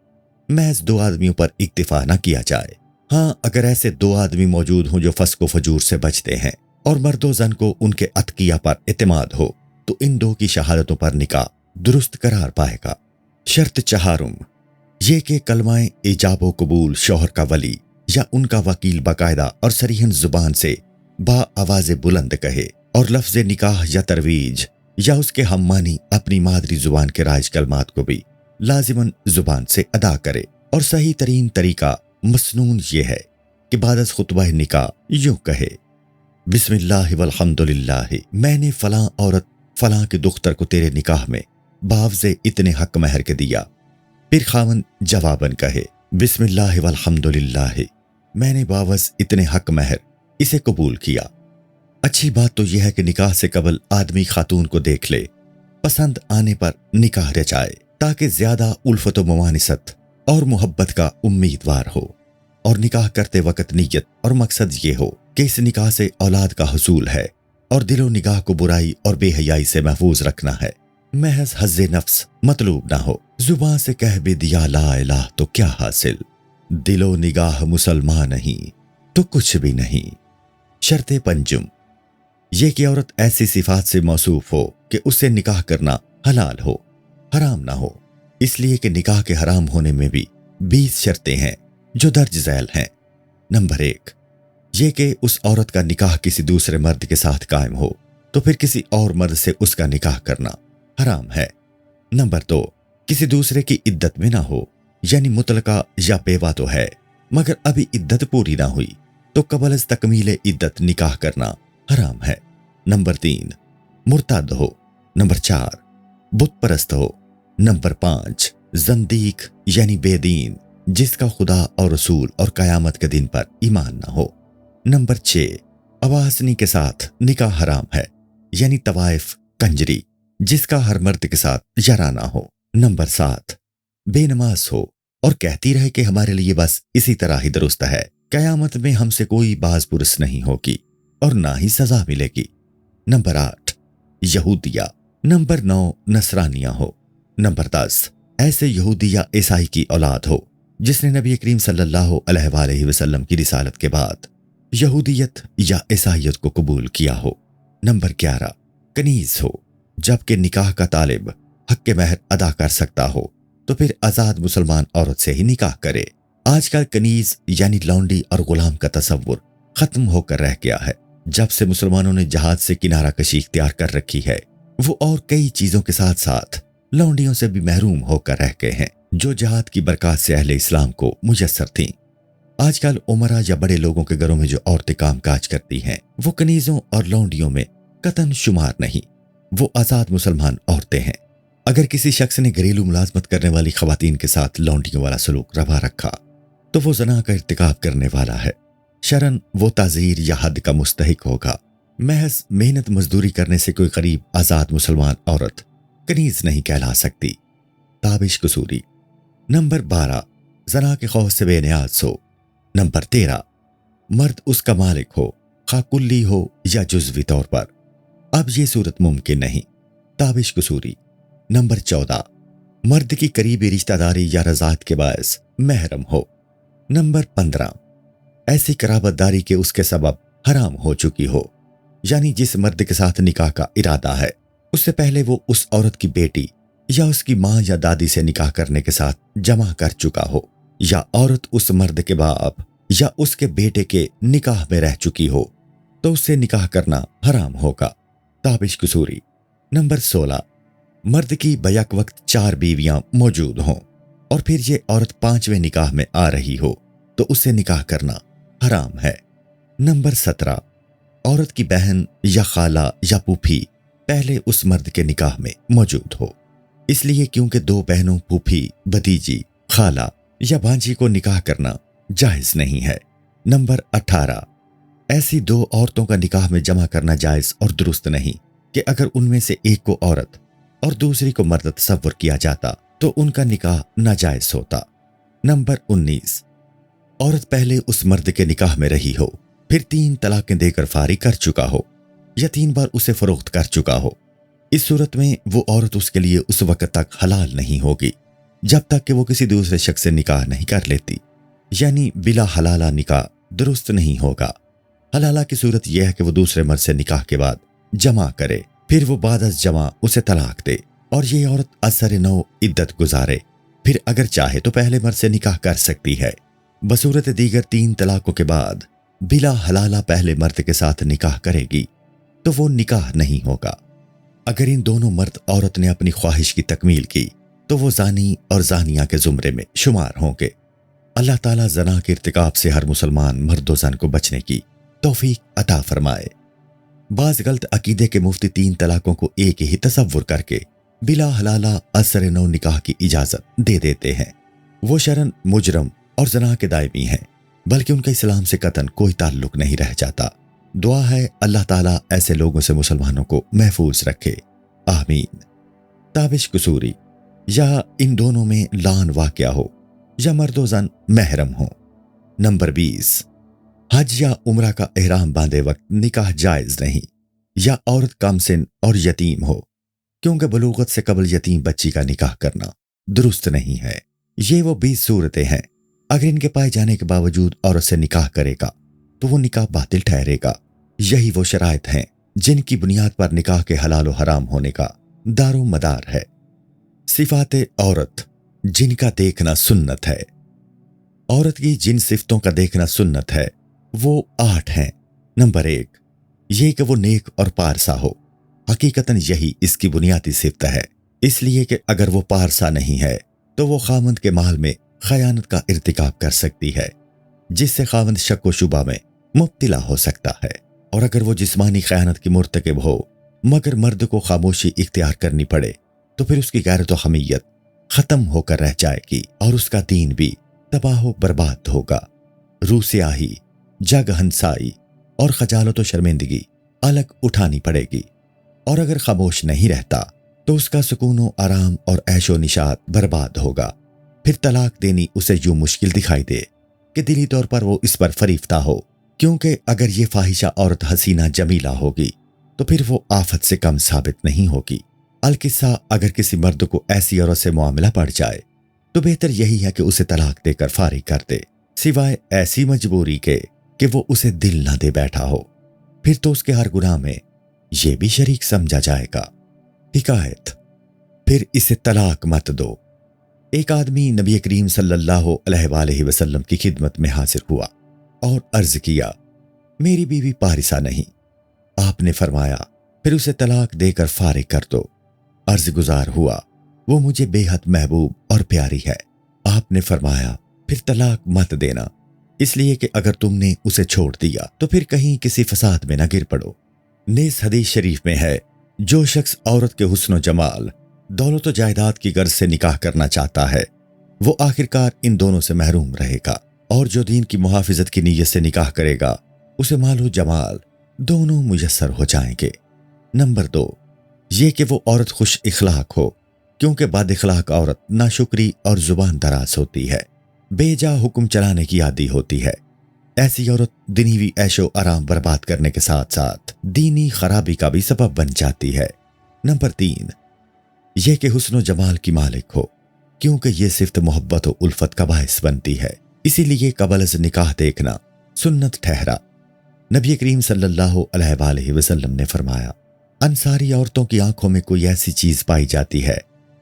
महज दो आदमियों पर इक्तिफा न किया जाए। हाँ, अगर ऐसे दो आदमी मौजूद हों जो फस्क व फजूर से बचते हैं और मर्दो जन को उनके अतकिया पर इत्मीनान हो, तो इन दो की शहादतों पर निकाह दुरुस्त करार पाएगा। शर्त चहारुम, ये कि कलमाए इजाबो कबूल शौहर का वली या उनका वकील बाकायदा और सरीहन जुबान से बा आवाज बुलंद कहे और लफ्ज निकाह या तरवीज या उसके हममानी अपनी मादरी जुबान के राइज कलमात को भी लाजिमन जुबान से अदा करे। और सही तरीन तरीका मसनून ये है कि बाद खुतबा निकाह यूं कहे, बिस्मिल्लाह वल्हम्दुलिल्लाह, मैंने फलां औरत फलां के दुख्तर को तेरे निकाह में बावजे इतने हक महर के दिया। फिर खावन जवाबन कहे, बिस्मिल्लाह वल्हम्दुलिल्लाह, मैंने बावज इतने हक महर इसे कबूल किया। अच्छी बात तो यह है कि निकाह से कबल आदमी खातून को देख ले, पसंद आने पर निकाह रचाए ताकि ज्यादा उल्फत व मुमानिसत और मोहब्बत का उम्मीदवार हो। और निकाह करते वक्त नीयत और मकसद ये हो कि इस निकाह से औलाद का हुसूल है और दिलो निगाह को बुराई और बेहयाई से महफूज रखना है। महज हज़्ज़े नफ्स मतलूब ना हो। जुबान से कह भी दिया ला इलाह तो क्या हासिल, दिलो निगाह मुसलमान नहीं तो कुछ भी नहीं। शर्ते पंजुम, ये कि औरत ऐसी सिफात से मौसूफ हो कि उससे निकाह करना हलाल हो, हराम ना हो। इसलिए कि निकाह के हराम होने में भी 20 शर्तें हैं जो दर्ज झैल हैं। नंबर 1, ये कि उस औरत का निकाह किसी दूसरे मर्द के साथ कायम हो तो फिर किसी और मर्द से उसका निकाह करना हराम है। नंबर 2, किसी दूसरे की इद्दत में ना हो, यानी मुतलका या बेवा तो है मगर अभी इद्दत पूरी ना हुई तो कबल तकमील इद्दत निकाह करना हराम है। नंबर 3, मुर्तद हो। नंबर 4, बुत परस्त हो। नंबर 5, जंदीक यानी बेदीन जिसका खुदा और रसूल और कयामत के दिन पर ईमान ना हो। नंबर 6, अवासनी के साथ निकाह हराम है, यानी तवाइफ कंजरी जिसका हर मर्द के साथ जरा ना हो। नंबर 7, बेनमाज हो और कहती रहे कि हमारे लिए बस इसी तरह ही दुरुस्त है, कयामत में हमसे कोई बाज पुरस नहीं होगी और ना ही सजा मिलेगी। नंबर 8, यहूदिया। नंबर 9, नसरानिया हो। नंबर 10, ऐसे यहूदी या ईसाई की औलाद हो जिसने नबी करीम सल्लल्लाहु अलैहि वसल्लम की रिसालत के बाद यहूदियत या ईसाइयत को कबूल किया हो। नंबर 11, कनीज हो, जबकि निकाह का तालिब हक के महर अदा कर सकता हो तो फिर आजाद मुसलमान औरत से ही निकाह करे। आजकल कनीज यानी लौंडी और गुलाम का तसव्वुर खत्म होकर रह गया है। जब से मुसलमानों ने जहाज से किनारा कशी इख्तियार कर रखी है, वो और कई चीजों के साथ साथ लौंडियों से भी महरूम होकर रह गए हैं जो जहाद की बरकत से अहले इस्लाम को मुयस्सर थीं। आजकल उमरा या बड़े लोगों के घरों में जो औरतें काम काज करती हैं वो कनीजों और लौंडियों में कतन शुमार नहीं, वो आजाद मुसलमान औरतें हैं। अगर किसी शख्स ने घरेलू मुलाजमत करने वाली खवातीन के साथ लौंडियों वाला सलूक रवा रखा तो वो ज़ना का इर्तिकाब करने वाला है। शरन वो ताज़ीर या हद का मुस्तहिक होगा। महज मेहनत मजदूरी करने से कोई गरीब आजाद मुसलमान औरत कनीज नहीं कहला सकती। ताबिश कसूरी। नंबर 12, ज़ना के खौफ से बेनियाज हो। नंबर 13, मर्द उसका मालिक हो, खा कुल्ली हो या जुज़वी तौर पर। अब ये सूरत मुमकिन नहीं। ताबिश कसूरी। नंबर 14, मर्द की करीबी रिश्तेदारी या रज़ात के बायस महरम हो। नंबर 15, ऐसी कराबतदारी के उसके सबब हराम हो चुकी हो, यानी जिस मर्द के साथ निकाह का इरादा है उससे पहले वो उस औरत की बेटी या उसकी माँ या दादी से निकाह करने के साथ जमा कर चुका हो, या औरत उस मर्द के बाप या उसके बेटे के निकाह में रह चुकी हो तो उससे निकाह करना हराम होगा। ताबिश कसूरी। नंबर 16, मर्द की बैक वक्त 4 बीवियां मौजूद हों और फिर ये औरत 5वें निकाह में आ रही हो तो उससे निकाह करना हराम है। नंबर 17, औरत की बहन या खाला या फूफी पहले उस मर्द के निकाह में मौजूद हो, इसलिए क्योंकि 2 बहनों, फूफी, भतीजी, खाला या भांजी को निकाह करना जायज नहीं है। नंबर 18, ऐसी 2 औरतों का निकाह में जमा करना जायज और दुरुस्त नहीं कि अगर उनमें से एक को औरत और दूसरी को मर्द तसव्वुर किया जाता तो उनका निकाह नाजायज होता। नंबर 19, عورت پہلے اس مرد کے نکاح میں رہی ہو، پھر 3 طلاقیں دے کر فارغ کر چکا ہو یا 3 بار اسے فروخت کر چکا ہو، اس صورت میں وہ عورت اس کے لیے اس وقت تک حلال نہیں ہوگی جب تک کہ وہ کسی دوسرے شخص سے نکاح نہیں کر لیتی، یعنی بلا حلالہ نکاح درست نہیں ہوگا۔ حلالہ کی صورت یہ ہے کہ وہ دوسرے مرد سے نکاح کے بعد جمع کرے، پھر وہ بعد از جمع اسے طلاق دے اور یہ عورت اثر نو عدت گزارے، پھر اگر چاہے تو پہلے مرد سے نکاح کر سکتی ہے۔ بصورت دیگر 3 طلاقوں کے بعد بلا حلالہ پہلے مرد کے ساتھ نکاح کرے گی تو وہ نکاح نہیں ہوگا۔ اگر ان دونوں مرد عورت نے اپنی خواہش کی تکمیل کی تو وہ زانی اور زانیہ کے زمرے میں شمار ہوں گے۔ اللہ تعالیٰ زنا کے ارتکاب سے ہر مسلمان مرد و زن کو بچنے کی توفیق عطا فرمائے۔ بعض غلط عقیدے کے مفتی 3 طلاقوں کو ایک ہی تصور کر کے بلا حلالہ اثر نو نکاح کی اجازت دے دیتے ہیں۔ وہ شرعاً مجرم اور زنا کے دائمی ہیں، بلکہ ان کا اسلام سے قطعاً کوئی تعلق نہیں رہ جاتا۔ دعا ہے اللہ تعالیٰ ایسے لوگوں سے مسلمانوں کو محفوظ رکھے، آمین۔ تابش قصوری، یا ان دونوں میں لعن واقع ہو یا مرد و زن محرم ہو۔ نمبر 20، حج یا عمرہ کا احرام باندھے وقت نکاح جائز نہیں، یا عورت کم سن اور یتیم ہو، کیونکہ بلوغت سے قبل یتیم بچی کا نکاح کرنا درست نہیں ہے۔ یہ وہ 20 صورتیں ہیں، اگر ان کے پائے جانے کے باوجود عورت سے نکاح کرے گا تو وہ نکاح باطل ٹھہرے گا۔ یہی وہ شرائط ہیں جن کی بنیاد پر نکاح کے حلال و حرام ہونے کا دار و مدار ہے۔ صفات عورت جن کا دیکھنا سنت ہے۔ عورت کی جن صفتوں کا دیکھنا سنت ہے وہ 8 ہیں۔ نمبر 1، یہ کہ وہ نیک اور پارسا ہو۔ حقیقتاً یہی اس کی بنیادی صفت ہے، اس لیے کہ اگر وہ پارسا نہیں ہے تو وہ خاوند کے مال میں خیانت کا ارتکاب کر سکتی ہے، جس سے خاوند شک و شبہ میں مبتلا ہو سکتا ہے۔ اور اگر وہ جسمانی خیانت کی مرتکب ہو مگر مرد کو خاموشی اختیار کرنی پڑے تو پھر اس کی غیرت و حمیت ختم ہو کر رہ جائے گی اور اس کا دین بھی تباہ و برباد ہوگا۔ روح سیاہی، جگ ہنسائی اور خجالت و شرمندگی الگ اٹھانی پڑے گی، اور اگر خاموش نہیں رہتا تو اس کا سکون و آرام اور عیش و نشاط برباد ہوگا۔ پھر طلاق دینی اسے یوں مشکل دکھائی دے کہ دلی طور پر وہ اس پر فریفتہ ہو، کیونکہ اگر یہ فاحشہ عورت حسینہ جمیلہ ہوگی تو پھر وہ آفت سے کم ثابت نہیں ہوگی۔ القصہ اگر کسی مرد کو ایسی عورت سے معاملہ پڑ جائے تو بہتر یہی ہے کہ اسے طلاق دے کر فارغ کر دے، سوائے ایسی مجبوری کے کہ وہ اسے دل نہ دے بیٹھا ہو، پھر تو اس کے ہر گناہ میں یہ بھی شریک سمجھا جائے گا۔ حکایت، پھر اسے طلاق مت دو۔ ایک آدمی نبی کریم صلی اللہ علیہ وآلہ وسلم کی خدمت میں حاضر ہوا اور عرض کیا، میری بیوی پارسا نہیں۔ آپ نے فرمایا، پھر اسے طلاق دے کر فارغ کر دو۔ عرض گزار ہوا، وہ مجھے بے حد محبوب اور پیاری ہے۔ آپ نے فرمایا، پھر طلاق مت دینا، اس لیے کہ اگر تم نے اسے چھوڑ دیا تو پھر کہیں کسی فساد میں نہ گر پڑو۔ نیز حدیث شریف میں ہے، جو شخص عورت کے حسن و جمال، دولت و جائیداد کی غرض سے نکاح کرنا چاہتا ہے وہ آخرکار ان دونوں سے محروم رہے گا، اور جو دین کی محافظت کی نیت سے نکاح کرے گا اسے مال و جمال دونوں میسر ہو جائیں گے۔ نمبر 2، یہ کہ وہ عورت خوش اخلاق ہو، کیونکہ بد اخلاق عورت ناشکری اور زبان دراز ہوتی ہے، بے جا حکم چلانے کی عادی ہوتی ہے۔ ایسی عورت دنیوی عیش و آرام برباد کرنے کے ساتھ ساتھ دینی خرابی کا بھی سبب بن جاتی ہے۔ نمبر 3، یہ کہ حسن و جمال کی مالک ہو، کیونکہ یہ صفت محبت و الفت کا باعث بنتی ہے، اسی لیے قبل از نکاح دیکھنا سنت ٹھہرا۔ نبی کریم صلی اللہ علیہ وآلہ وسلم نے فرمایا، انصاری عورتوں کی آنکھوں میں کوئی ایسی چیز پائی جاتی ہے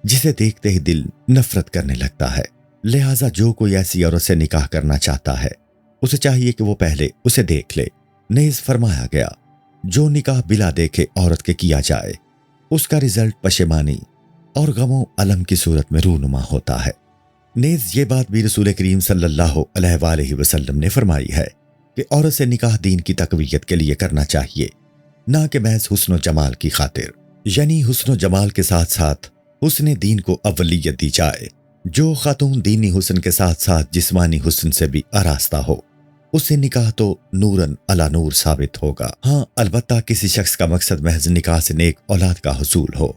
جسے دیکھتے ہی دل نفرت کرنے لگتا ہے، لہٰذا جو کوئی ایسی عورت سے نکاح کرنا چاہتا ہے اسے چاہیے کہ وہ پہلے اسے دیکھ لے۔ نیز فرمایا گیا، جو نکاح بلا دیکھے عورت کے کیا جائے اس کا رزلٹ پشیمانی اور غم و الم کی صورت میں رونما ہوتا ہے۔ نیز یہ بات بھی رسول کریم صلی اللہ علیہ وآلہ وسلم نے فرمائی ہے کہ عورت سے نکاح دین کی تقویت کے لیے کرنا چاہیے، نہ کہ محض حسن و جمال کی خاطر، یعنی حسن و جمال کے ساتھ ساتھ حسن دین کو اولیت دی جائے۔ جو خاتون دینی حسن کے ساتھ ساتھ جسمانی حسن سے بھی آراستہ ہو اس سے نکاح تو نوراً علی نور ثابت ہوگا۔ ہاں البتہ کسی شخص کا مقصد محض نکاح سے نیک اولاد کا حصول ہو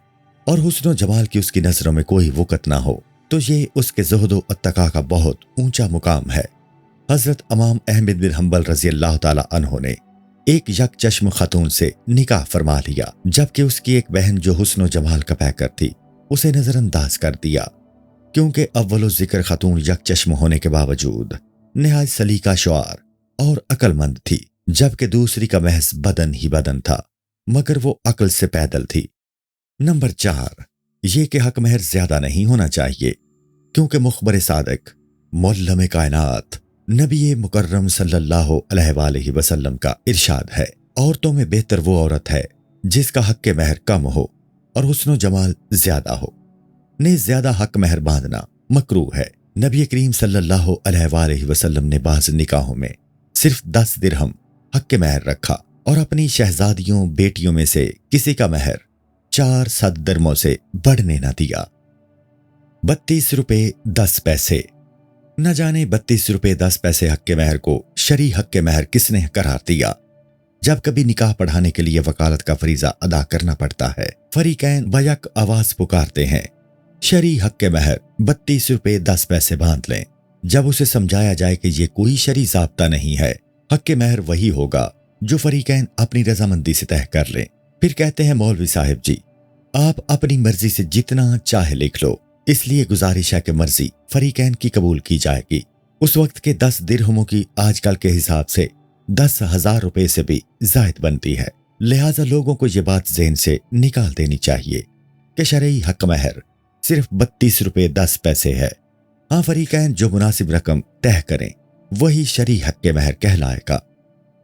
اور حسن و جمال کی اس کی نظروں میں کوئی وقت نہ ہو تو یہ اس کے زہد و اتقا کا بہت اونچا مقام ہے۔ حضرت امام احمد بن حنبل رضی اللہ تعالی عنہ نے ایک یک چشم خاتون سے نکاح فرما لیا، جبکہ اس کی ایک بہن جو حسن و جمال کا پیکر تھی اسے نظر انداز کر دیا، کیونکہ اول الذکر خاتون یک چشم ہونے کے باوجود نہایت سلیقہ شعار اور عقل مند تھی، جبکہ دوسری کا محض بدن ہی بدن تھا مگر وہ عقل سے پیدل تھی۔ نمبر 4، یہ کہ حق مہر زیادہ نہیں ہونا چاہیے، کیونکہ مخبر صادق معلم کائنات نبی مکرم صلی اللہ علیہ وآلہ وسلم کا ارشاد ہے، عورتوں میں بہتر وہ عورت ہے جس کا حق مہر کم ہو اور حسن و جمال زیادہ ہو، نے زیادہ حق مہر باندھنا مکروہ ہے۔ نبی کریم صلی اللہ علیہ وآلہ وسلم نے بعض نکاحوں میں صرف 10 درہم حق مہر رکھا اور اپنی شہزادیوں بیٹیوں میں سے کسی کا مہر 400 درموں سے بڑھنے نہ دیا۔ 32 روپے 10 پیسے۔ نہ جانے 32 روپے 10 پیسے حق مہر کو شرعی حق مہر کس نے قرار دیا؟ جب کبھی نکاح پڑھانے کے لیے وکالت کا فریضہ ادا کرنا پڑتا ہے، فریقین بیک آواز پکارتے ہیں، شرعی حق مہر 32 روپے 10 پیسے باندھ لیں۔ جب اسے سمجھایا جائے کہ یہ کوئی شرعی ضابطہ نہیں ہے، حق مہر وہی ہوگا جو فریقین اپنی رضامندی سے طے کر لیں، پھر کہتے ہیں مولوی صاحب جی آپ اپنی مرضی سے جتنا چاہے لکھ لو، اس لیے گزارش ہے کہ مرضی فریقین کی قبول کی جائے گی۔ اس وقت کے 10 درہموں کی آج کل کے حساب سے 10,000 روپے سے بھی زائد بنتی ہے، لہٰذا لوگوں کو یہ بات ذہن سے نکال دینی چاہیے کہ شرعی حق مہر صرف 32 روپے 10 پیسے ہے۔ ہاں، فریقین جو مناسب رقم طے کریں وہی شرعی حق مہر کہلائے گا۔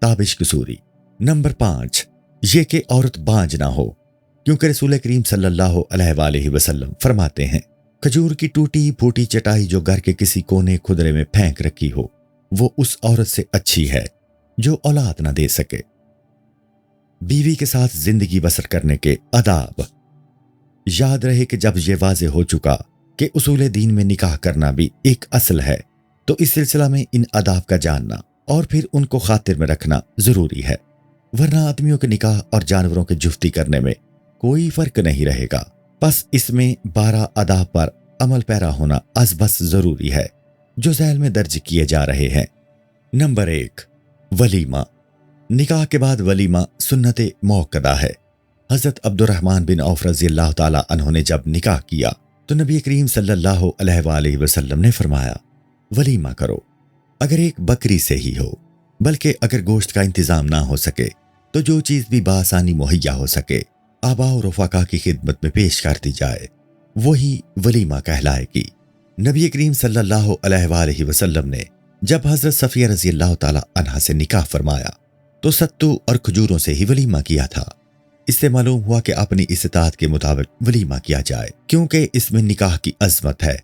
تابش قصوری۔ نمبر 5، یہ کہ عورت بانجھ نہ ہو، کیونکہ رسول کریم صلی اللہ علیہ وآلہ وسلم فرماتے ہیں، کھجور کی ٹوٹی پھوٹی چٹائی جو گھر کے کسی کونے خدرے میں پھینک رکھی ہو وہ اس عورت سے اچھی ہے جو اولاد نہ دے سکے۔ بیوی کے ساتھ زندگی بسر کرنے کے آداب۔ یاد رہے کہ جب یہ واضح ہو چکا کہ اصول دین میں نکاح کرنا بھی ایک اصل ہے تو اس سلسلہ میں ان آداب کا جاننا اور پھر ان کو خاطر میں رکھنا ضروری ہے، ورنہ آدمیوں کے نکاح اور جانوروں کے جفتی کرنے میں کوئی فرق نہیں رہے گا۔ پس اس میں 12 آداب پر عمل پیرا ہونا از بس ضروری ہے جو ذیل میں درج کیے جا رہے ہیں۔ نمبر 1، ولیمہ۔ نکاح کے بعد ولیمہ سنت موقدہ ہے۔ حضرت عبد الرحمن بن عوف رضی اللہ تعالی عنہ نے جب نکاح کیا تو نبی کریم صلی اللہ علیہ وآلہ وسلم نے فرمایا، ولیمہ کرو، اگر ایک بکری سے ہی ہو، بلکہ اگر گوشت کا انتظام نہ ہو سکے تو جو چیز بھی بآسانی مہیا ہو سکے آبا و رفقا کی خدمت میں پیش کر دی جائے، وہی ولیمہ کہلائے گی۔ نبی کریم صلی اللہ علیہ وآلہ وسلم نے جب حضرت صفیہ رضی اللہ تعالی عنہا سے نکاح فرمایا تو ستو اور کھجوروں سے ہی ولیمہ کیا تھا۔ اس سے معلوم ہوا کہ اپنی استطاعت کے مطابق ولیمہ کیا جائے، کیونکہ اس میں نکاح کی عظمت ہے،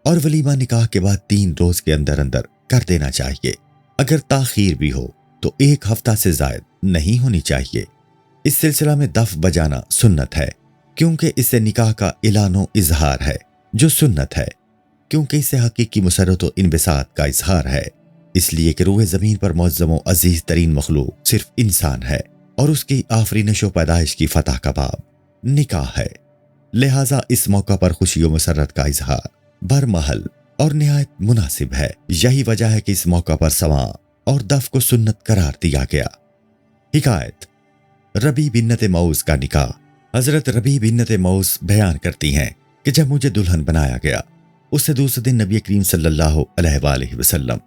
اور ولیمہ نکاح کے بعد 3 روز کے اندر اندر کر دینا چاہیے۔ اگر تاخیر بھی ہو تو 1 ہفتہ سے زائد نہیں ہونی چاہیے۔ اس سلسلہ میں دف بجانا سنت ہے، کیونکہ اس سے نکاح کا اعلان و اظہار ہے جو سنت ہے، کیونکہ اس سے حقیقی مسرت و انبساط کا اظہار ہے، اس لیے کہ روح زمین پر معظم و عزیز ترین مخلوق صرف انسان ہے اور اس کی آفرینش و پیدائش کی فتح کا باب نکاح ہے، لہٰذا اس موقع پر خوشی و مسرت کا اظہار برمحل اور نہایت مناسب ہے۔ یہی وجہ ہے کہ اس موقع پر سماع اور دف کو سنت قرار دیا گیا۔ حکایت، ربی بنت موس کا نکاح۔ حضرت ربی بنت موس بیان کرتی ہیں کہ جب مجھے دلہن بنایا گیا اس سے دوسرے دن نبی کریم صلی اللہ علیہ وآلہ وسلم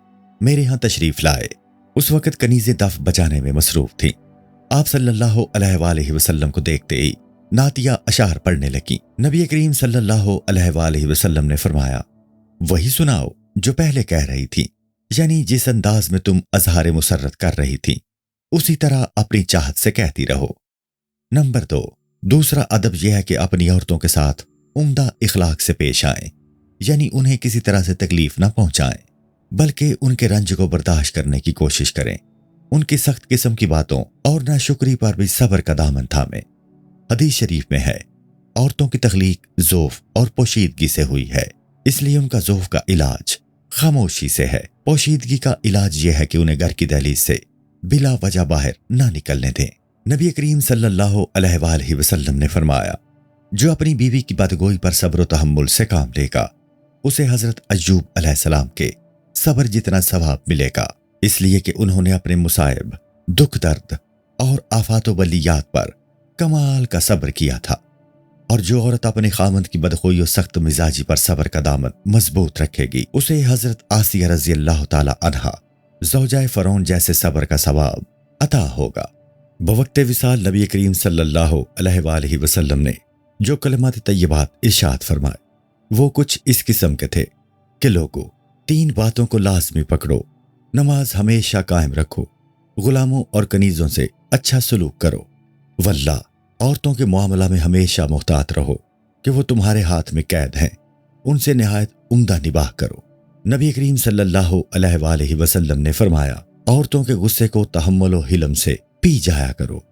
میرے ہاں تشریف لائے۔ اس وقت کنیزیں دف بجانے میں مصروف تھیں۔ آپ صلی اللہ علیہ وآلہ وسلم کو دیکھتے ہی نعتیہ اشعار پڑھنے لگیں۔ نبی کریم صلی اللہ علیہ وآلہ وسلم نے فرمایا، وہی سناؤ جو پہلے کہہ رہی تھی، یعنی جس انداز میں تم اظہار مسرت کر رہی تھی اسی طرح اپنی چاہت سے کہتی رہو۔ نمبر 2، دوسرا ادب یہ ہے کہ اپنی عورتوں کے ساتھ عمدہ اخلاق سے پیش آئیں، یعنی انہیں کسی طرح سے تکلیف نہ پہنچائیں، بلکہ ان کے رنج کو برداشت کرنے کی کوشش کریں، ان کی سخت قسم کی باتوں اور ناشکری پر بھی صبر کا دامن تھامیں۔ حدیث شریف میں ہے، عورتوں کی تخلیق ذوف اور پوشیدگی سے ہوئی ہے، اس لیے ان کا ذوف کا علاج خاموشی سے ہے، پوشیدگی کا علاج یہ ہے کہ انہیں گھر کی دہلیز سے بلا وجہ باہر نہ نکلنے دیں۔ نبی کریم صلی اللہ علیہ وآلہ وسلم نے فرمایا، جو اپنی بیوی کی بدگوئی پر صبر و تحمل سے کام لے گا اسے حضرت ایوب علیہ السلام کے सब्र जितना सवाब मिलेगा, इसलिए कि उन्होंने अपने मुसाइब, दुख दर्द और आफात बलियात पर कमाल का सब्र किया था। और जो औरत अपने खामद की बदखोई और सख्त मिजाजी पर सब्र का दामन मजबूत रखेगी, उसे हजरत आसिया रजी अल्लाह ताला अन्हा ज़ौजाए फ़रौन जैसे सब्र का सवाब अता होगा। बवक्ते विसाल नबी करीम सल्लल्लाहु अलैहि वसल्लम ने जो कलमात तय्यबात इरशाद फरमाए वो कुछ इस किस्म के थे कि लोगों, 3 बातों को लाजमी पकड़ो, नमाज हमेशा कायम रखो, गुलामों और कनीज़ों से अच्छा सलूक करो, वल्लाह औरतों के मामला में हमेशा मुहतात रहो कि वो तुम्हारे हाथ में कैद हैं, उनसे निहायत उम्दा निबाह करो। नबी करीम सल्लल्लाहु अलैहि वसल्लम ने फरमाया, औरतों के गुस्से को तहम्मुल व हिलम से पी जाया करो।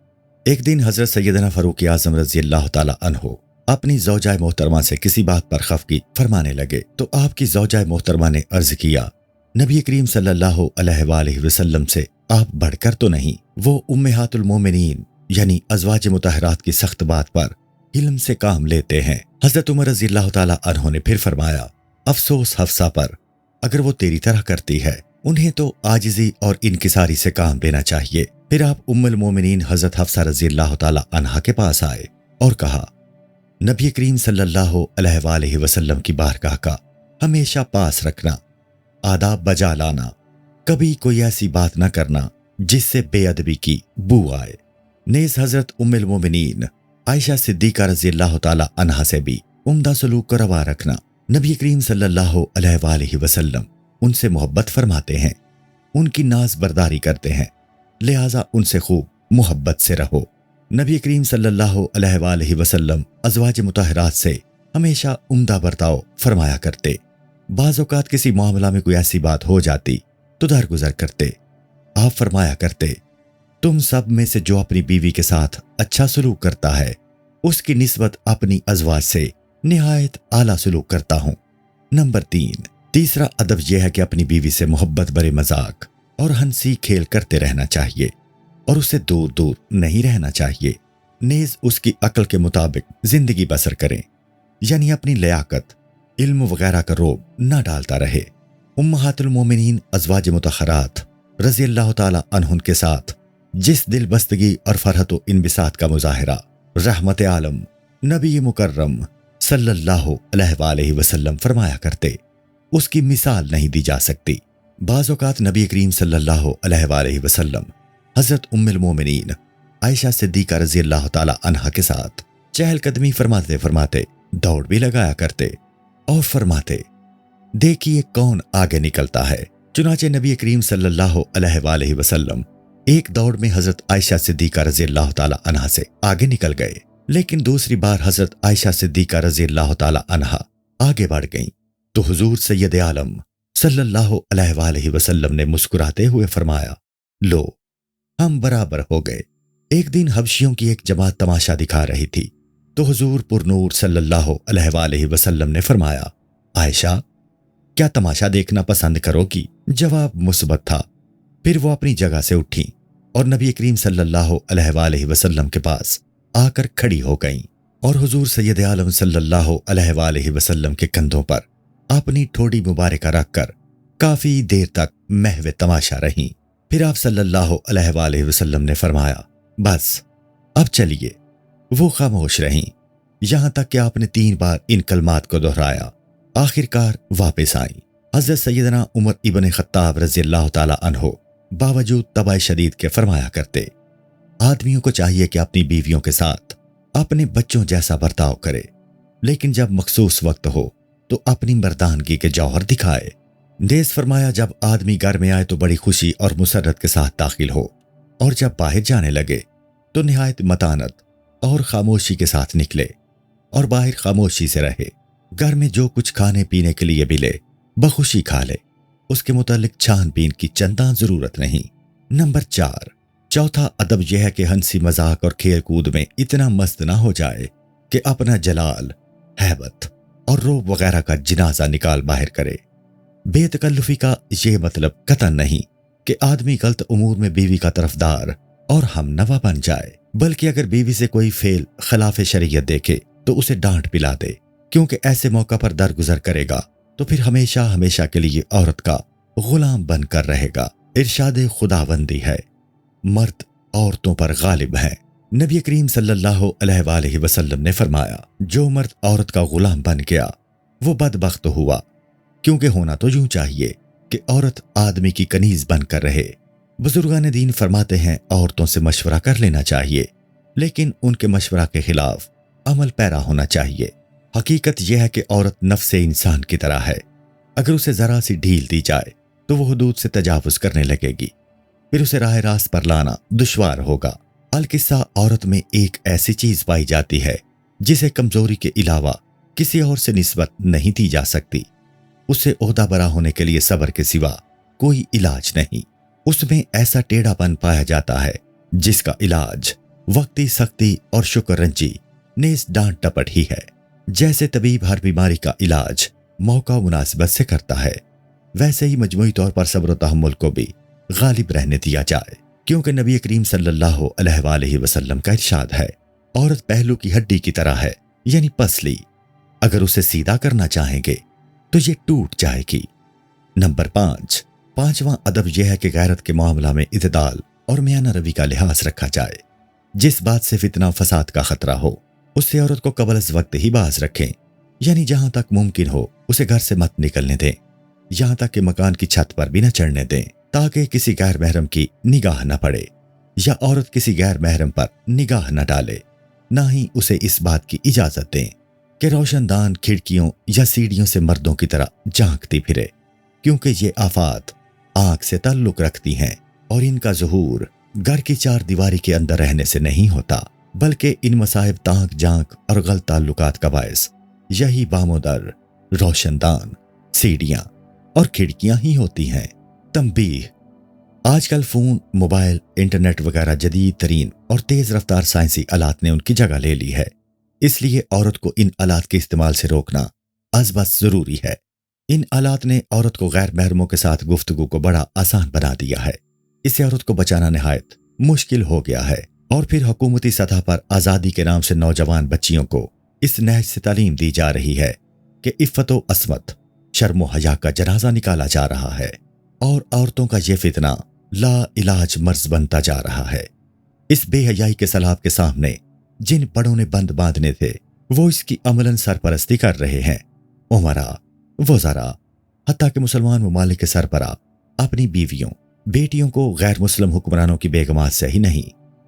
एक दिन हजरत सैयदना फारूक आज़म रज़ी अल्लाह ताला अन्हो अपनी ज़ौजाए मोहतरमा से किसी बात पर खफगी फरमाने लगे तो आपकी ज़ौजाए मोहतरमा ने अर्ज किया, नबी करीम सल्लल्लाहु अलैहि वसल्लम से आप बढ़कर तो नहीं। वो उम्मेहातुल मोमिनीन यानी अज़वाज मुतहरात की सख्त बात पर इल्म से काम लेते हैं। हजरत उमर रज़ी अल्लाह ताला अन्हो ने फिर फरमाया, अफसोस हफ्सा पर, अगर वो तेरी तरह करती है, उन्हें तो आजिज़ी और इनकिसारी से काम लेना चाहिए। फिर आप उम्मुल मोमिनीन हजरत हफ्सा रज़ी अल्लाह ताला अन्हा के पास आए और कहा, नबी करीम सल्लल्लाहु अलैहि वसल्लम की बारगाह का हमेशा पास रखना, आदाब बजा लाना, कभी कोई ऐसी बात न करना जिससे बेअदबी की बू आए। नेज़ हजरत उम्मुल मोमिनीन आयशा सिद्दीका रज़ी अल्लाह ताला अन्हा से भी उम्दा सलूक को रवा रखना। नबी करीम सल्लल्लाहु अलैहि वसल्लम उनसे मोहब्बत फरमाते हैं, उनकी नाज बर्दारी करते हैं, लिहाजा उनसे खूब मोहब्बत से रहो। नबी करीम सल्लल्लाहु अलैहि वसल्लम अज़वाज मुतहरात से हमेशा उम्दा बर्ताव फरमाया करते। बाज़ औक़ात किसी मामला में कोई ऐसी बात हो जाती तो दरगुजर करते। आप फरमाया करते, तुम सब में से जो अपनी बीवी के साथ अच्छा सलूक करता है उसकी निस्बत अपनी अज़वाज से निहायत आला सलूक करता हूँ। नंबर 3, तीसरा अदब यह है कि अपनी बीवी से मोहब्बत भरे मजाक और हंसी खेल करते रहना चाहिए और उससे दूर दूर नहीं रहना चाहिए। नेज़ उसकी अक्ल के मुताबिक जिंदगी बसर करें, यानी अपनी लियाकत, इल्म वगैरह का रोब न डालता रहे। उम्महातुल मोमिनीन अज़वाज मुतहरात रज़ी अल्लाह ताला अन्हुन के साथ जिस दिल बस्तगी और फरहत व इनबिसात का मुजाहिरा रहमत आलम नबी मुकर्रम सल्लल्लाहु अलैहि वसल्लम फरमाया करते, उसकी मिसाल नहीं दी जा सकती। बाज़ औक़ात नबी करीम सल्लल्लाहु अलैहि वसल्लम हज़रत उम्मुल मोमिनीन आयशा सिद्दीका रज़ी अल्लाह ताला अन्हा के साथ चहलकदमी फरमाते फरमाते दौड़ भी लगाया करते और फरमाते, देखिए कौन आगे निकलता है। चुनाचे नबी करीम सल्लल्लाहु अलैहि वसल्लम एक दौड़ में हजरत आयशा सिद्दीका रज़ी अल्लाह ताला अन्हा से आगे निकल गए, लेकिन दूसरी बार हजरत आयशा सिद्दीका रज़ी अल्लाह ताला अन्हा आगे बढ़ गईं तो हुजूर सैयद आलम सल्लल्लाहु अलैहि वसल्लम ने मुस्कुराते हुए फरमाया, लो हम बराबर हो गए। एक दिन हबशियों की एक जमात तमाशा दिखा रही थी तो हुजूर पुरनूर सल्लल्लाहु अलैहि वसल्लम ने फरमाया, आयशा क्या तमाशा देखना पसंद करोगी? जवाब मुस्बत था। फिर वो अपनी जगह से उठी और नबी करीम सल्लल्लाहु अलैहि वसल्लम के पास आकर खड़ी हो गईं और हुजूर सैयद आलम सल्लल्लाहु अलैहि वसल्लम के कंधों पर अपनी ठोड़ी मुबारक रखकर काफी देर तक महवे तमाशा रहीं। फिर आप सल्लल्लाहु अलैहि वसल्लम ने फरमाया, बस अब चलिए। वो खामोश रहीं यहां तक कि आपने 3 बार इन कलमात को दोहराया। आखिरकार वापस आई। हज़रत सैयदना उमर इब्न खत्ताब रज़ी अल्लाह ताला अन्हो बावजूद तबाह शदीद के फरमाया करते, आदमियों को चाहिए कि अपनी बीवियों के साथ अपने बच्चों जैसा बर्ताव करे, लेकिन जब मखसूस वक्त हो तो अपनी मर्दानगी के जौहर दिखाए। नेज़ फरमाया, जब आदमी घर में आए तो बड़ी खुशी और मुसर्रत के साथ दाखिल हो और जब बाहर जाने लगे तो निहायत मतानत और खामोशी के साथ निकले और बाहर खामोशी से रहे। घर में जो कुछ खाने पीने के लिए मिले बखुशी खा ले, उसके मुतालिक छानबीन की चंदा जरूरत नहीं। नंबर 4, चौथा अदब यह है कि हंसी मजाक और खेल कूद में इतना मस्त ना हो जाए कि अपना जलाल, हैबत और रोब वगैरह का जिनाजा निकाल बाहर करे। बेतकल्लुफी का यह मतलब कतन नहीं कि आदमी गलत उमूर में बीवी का तरफदार और हमनवा बन जाए, बल्कि अगर बीवी से कोई फेल खिलाफ शरीयत देखे तो उसे डांट पिला दे, क्योंकि ऐसे मौका पर दरगुजर करेगा तो फिर हमेशा हमेशा के लिए औरत का गुलाम बनकर रहेगा। इरशाद खुदाबंदी है, मर्द औरतों पर गालिब हैं। नबी करीम सल्लल्लाहु अलैहि वसल्लम ने फरमाया, जो मर्द औरत का गुलाम बन गया वो बदबख्त हुआ, क्योंकि होना तो यूं चाहिए कि औरत आदमी की कनीज बनकर रहे। बुजुर्गान दीन फरमाते हैं औरतों से मशवरा कर लेना चाहिए, लेकिन उनके मशवरा के खिलाफ अमल पैरा होना चाहिए। हकीकत यह है कि औरत नफ्से इंसान की तरह है, अगर उसे जरा सी ढील दी जाए तो वो हुदूद से तजावुज करने लगेगी, फिर उसे राह रास्त पर लाना दुश्वार होगा। अलकिस्सा औरत में एक ऐसी चीज पाई जाती है जिसे कमजोरी के अलावा किसी और से निस्बत नहीं दी जा सकती। उसे ओहदा बरा होने के लिए सब्र के सिवा कोई इलाज नहीं। उसमें ऐसा टेढ़ापन पाया जाता है जिसका इलाज वक्ती सख्ती और शुक्ररंजी नेस डांट टपट ही है। जैसे तबीब हर बीमारी का इलाज मौका मुनासिबत से करता है, वैसे ही मजमूई तौर पर सब्र व तहम्मुल को भी गालिब रहने दिया जाए, क्योंकि नबी करीम सल्लल्लाहु अलैहि वसल्लम का इरशाद है, औरत पहलू की हड्डी की तरह है, यानी पसली। अगर उसे सीधा करना चाहेंगे तो ये टूट जाएगी। नंबर 5, पांचवां अदब यह है कि गैरत के मामला में इत्दाल और मियाना रवि का लिहाज रखा जाए। जिस बात से फितना फसाद का खतरा हो उससे औरत को कबल अज वक्त ही बाज रखें, यानी जहां तक मुमकिन हो उसे घर से मत निकलने दें, यहां तक कि मकान की छत पर भी न चढ़ने दें, ताकि किसी गैर महरम की निगाह न पड़े या औरत किसी गैर महरम पर निगाह न डाले। ना ही उसे इस बात की इजाजत दें कि रोशनदान खिड़कियों या सीढ़ियों से मर्दों की तरह झांकती फिरे, क्योंकि ये आफात आंख से ताल्लुक रखती हैं और इनका ज़ुहूर घर की चार दीवारी के अंदर रहने से नहीं होता, बल्कि इन मसाइब ताक झांक और गलत ताल्लुकात का बायस यही बामोदर, रोशनदान, सीढ़ियां और खिड़कियां ही होती हैं। तंबीह, आजकल फोन, मोबाइल, इंटरनेट वगैरह जदीद तरीन और तेज रफ्तार साइंसी आलात ने उनकी जगह ले ली है, इसलिए औरत को इन आलात के इस्तेमाल से रोकना अज़बस जरूरी है। इन आलात ने औरत को गैर महरमों के साथ गुफ्तगू को बड़ा आसान बना दिया है। इससे औरत को बचाना निहायत मुश्किल हो गया है। और फिर हुकूमती सतह पर आज़ादी के नाम से नौजवान बच्चियों को इस नहज से तालीम दी जा रही है कि इफ़्फ़त व अस्मत, शर्म व हया का जनाजा निकाला जा रहा है और औरतों का ये फितना ला इलाज मर्ज बनता जा रहा है। इस बेहयाई के सलाब के सामने जिन बड़ों ने बंद बांधने थे वो इसकी अमलन सरपरस्ती कर रहे हैं। उमरा, वज़रा, हत्ता के मुसलमान ममालिक के सरबरा अपनी बीवियों, बेटियों को गैर मुस्लिम हुक्मरानों की बेगमात से ही नहीं,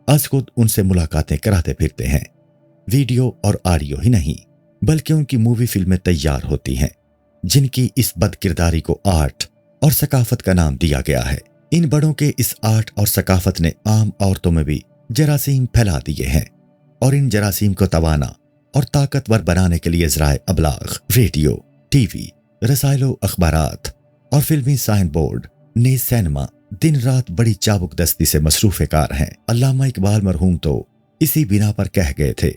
आज खुद उनसे मुलाकातें कराते फिरते हैं। वीडियो और ऑडियो ही नहीं, बल्कि उनकी मूवी फिल्में तैयार होती हैं, जिनकी इस बदकिरदारी को आर्ट और सकाफत का नाम दिया गया है। इन बड़ों के इस आर्ट और सकाफत ने आम औरतों में भी जरासीम फैला दिए हैं और इन जरासीम को तवाना और ताकतवर बनाने के लिए ज़राए अबलाग, रेडियो, टीवी, रसायलो, अखबारात और फिल्मी साइन बोर्ड ने सिनेमा दिन रात बड़ी चाबुक दस्ती से मसरूफ़ कार हैं। अल्लामा इकबाल मरहूम तो इसी बिना पर कह गए थे,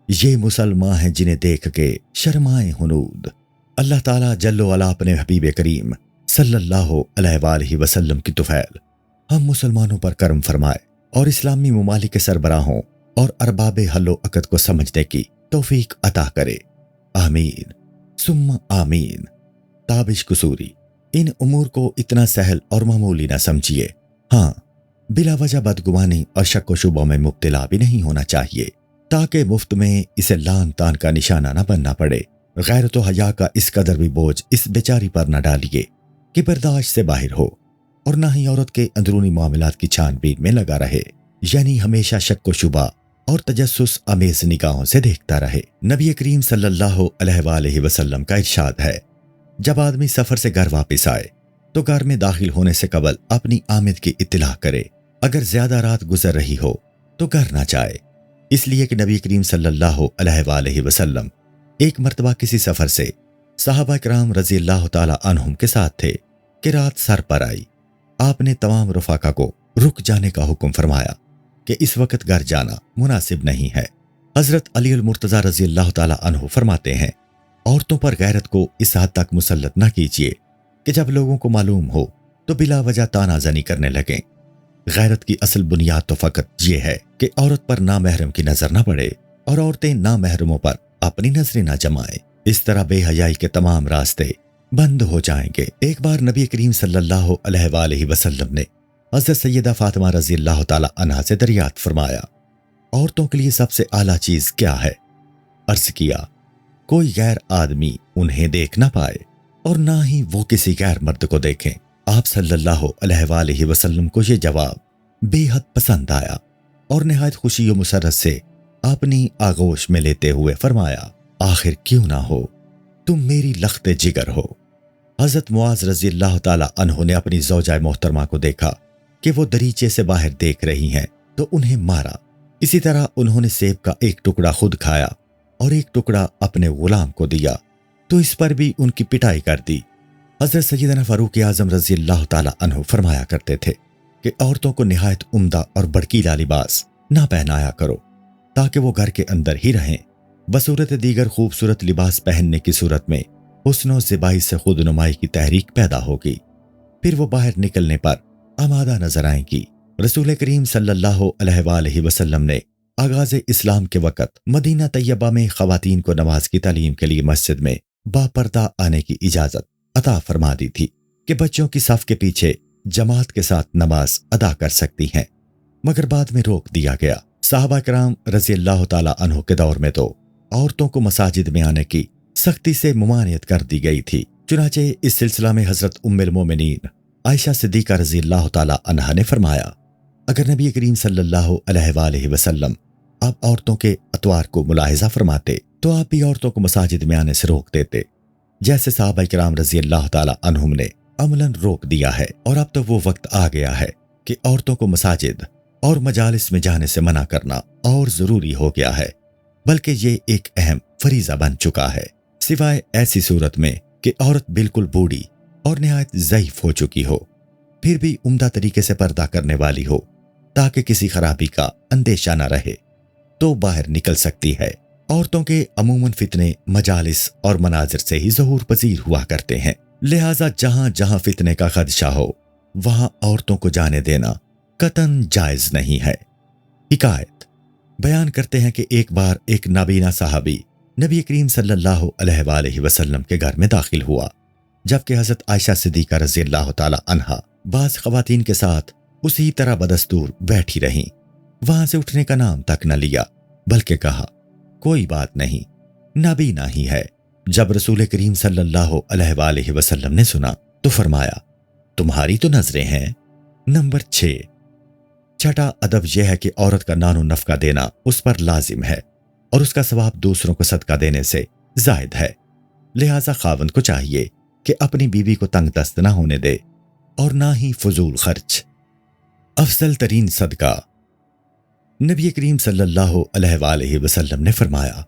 ये मुसलमान हैं जिन्हें देख के शर्माए हुनूद। अल्लाह ताला जल्लो अला अपने हबीब करीम सल्लल्लाहु अलैहि वसल्लम की तुफैल हम मुसलमानों पर करम फरमाए और इस्लामी ममालिक के सरबराहों और अरबाब हल्लो अकद को समझने की तौफीक अता करे। आमीन सुम्मा आमीन। ताबिश कुसूरी, इन उमूर को इतना सहल और मामूली न समझिए। हाँ, बिला वजह बदगुमानी और शक व शुबों में मुब्तला भी नहीं होना चाहिए, ताकि मुफ्त में इसे लान तान का निशाना न बनना पड़े। गैरत व हया का इस कदर भी बोझ इस बेचारी पर न डालिए कि बर्दाश्त से बाहर हो और न ही औरत के अंदरूनी मामलात की छानबीन में लगा रहे, यानी हमेशा शक व शुबा और तजस्सुस अमेज़ निगाहों से देखता रहे। नबी करीम सल्लल्लाहु अलैहि वसल्लम का इरशाद है, जब आदमी सफर से घर वापस आए तो घर में दाखिल होने से कबल अपनी आमद की इत्तला करे। अगर ज्यादा रात गुजर रही हो तो घर ना जाए, इसलिए कि नबी करीम सल्लल्लाहु अलैहि वसल्लम एक मर्तबा किसी सफर से सहाबा किराम रज़ियल्लाहु ताला अन्हुम के साथ थे कि रात सर पर आई। आपने तमाम रफ़ाका को रुक जाने का हुक्म फरमाया कि इस वक्त घर जाना मुनासिब नहीं है। हजरत अली अल मुर्तज़ा रज़ियल्लाहु ताला अन्हु फरमाते हैं, औरतों पर गैरत को इस हद तक मुसल्लत न कीजिए कि जब लोगों को मालूम हो तो बिला वजह तानाज़नी करने लगें। गैरत की असल बुनियाद तो फ़कत ये है कि औरत पर नामहरम की नज़र न पड़े और औरतें नामहरमों पर अपनी नजरें न जमाएं। इस तरह बेहयाई के तमाम रास्ते बंद हो जाएंगे। एक बार नबी करीम सल्लल्लाहु अलैहि वसल्लम ने हज़रत सैयदा फातिमा रज़ी अल्लाह ताला अन्हा से दरियात फरमाया, औरतों के लिए सबसे आला चीज क्या है? अर्ज किया, कोई गैर आदमी उन्हें देख ना पाए और ना ही वो किसी गैर मर्द को देखें। आप सल्लल्लाहु अलैहि वसल्लम को ये जवाब बेहद पसंद आया और निहायत खुशी और मुसर्रत से अपनी आगोश में लेते हुए फरमाया, आखिर क्यों ना हो, तुम मेरी लख्ते जिगर हो। हजरत मुआज रजी अल्लाह ताला अन्हु ने अपनी ज़ौजा मोहतरमा को देखा कि वो दरीचे से बाहर देख रही हैं तो उन्हें मारा। इसी तरह उन्होंने सेब का एक टुकड़ा खुद खाया और एक टुकड़ा अपने गुलाम को दिया तो इस पर भी उनकी पिटाई कर दी। हजरत सैयदना फारूक आजम रजी अल्लाह ताला अन्हु फरमाया करते थे कि औरतों को निहायत उम्दा और भड़कीला लिबास ना पहनाया करो ताकि वो घर के अंदर ही रहें। बसूरत दीगर खूबसूरत लिबास पहनने की सूरत में हुस्न और ज़िबाई से खुद नुमाई की तहरीक पैदा होगी, फिर वो बाहर निकलने पर आमादा नजर आएंगी। रसूल करीम सल्लल्लाहु अलैहि वसल्लम ने आगाज़ इस्लाम के वक़्त मदीना तैयबा में ख़वातीन को नमाज की तालीम के लिए मस्जिद में बापर्दा आने की इजाज़त अता फरमा दी थी कि बच्चों की सफ के पीछे जमात के साथ नमाज अदा कर सकती हैं, मगर बाद में रोक दिया गया। साहबा कराम रज़ी अल्लाह ताला अन्हु के दौर में तो औरतों को मसाजिद में आने की सख्ती से मुमानियत कर दी गई थी। चुनाचे इस सिलसिला में हजरत उम्मुल मोमिनीन आयशा सिद्दीका रज़ी अल्लाह ताला अन्हा ने फरमाया, अगर नबी करीम सल्लल्लाहु अलैहि वसल्लम आप औरतों के अतवार को मुलाहिजा फरमाते तो आप भी औरतों को मसाजिद में आने से रोक देते, जैसे साहबा कराम रज़ी अल्लाह ताला अन्हुम ने अमलन रोक दिया है। और अब तो वो वक्त आ गया है कि औरतों को मसाजिद और मजालिस में जाने से मना करना और जरूरी हो गया है, बल्कि ये एक अहम फरीजा बन चुका है, सिवाय ऐसी सूरत में कि औरत बिल्कुल बूढ़ी और निहायत ज़ईफ हो चुकी हो, फिर भी उम्दा तरीके से पर्दा करने वाली हो ताकि किसी खराबी का अंदेशा न रहे, तो बाहर निकल सकती है। औरतों के अमूमन फितने मजालिस और मनाजिर से ही ज़हूर पजीर हुआ करते हैं, लिहाजा जहां जहां फितने का खदशा हो वहां औरतों को जाने देना कतन जायज नहीं है। हिकायत बयान करते हैं कि एक बार एक नाबीना साहबी नबी करीम सल्लल्लाहु अलैहि वसल्लम के घर में दाखिल हुआ, जबकि हजरत आयशा सिद्दीका रज़ी अल्लाह ताला अन्हा बाज़ ख़वातीन के साथ उसी तरह बदस्तूर बैठी रहीं। वहां से उठने का नाम तक न लिया, बल्कि कहा, कोई बात नहीं, नाबीना ही है। जब रसूल करीम सल्लल्लाहु अलैहि वसल्लम ने सुना तो फरमाया, तुम्हारी तो नजरें हैं। नंबर 6, छठा अदब यह है कि औरत का नानो नफका देना उस पर लाजिम है और उसका सवाब दूसरों को सदका देने से जायद है। लिहाजा खावंद को चाहिए कि अपनी बीवी को तंग दस्त ना होने दे और ना ही फजूल खर्च। अफजल तरीन सदका नबी करीम सल्लल्लाहु अलैहि वसल्लम ने फरमाया,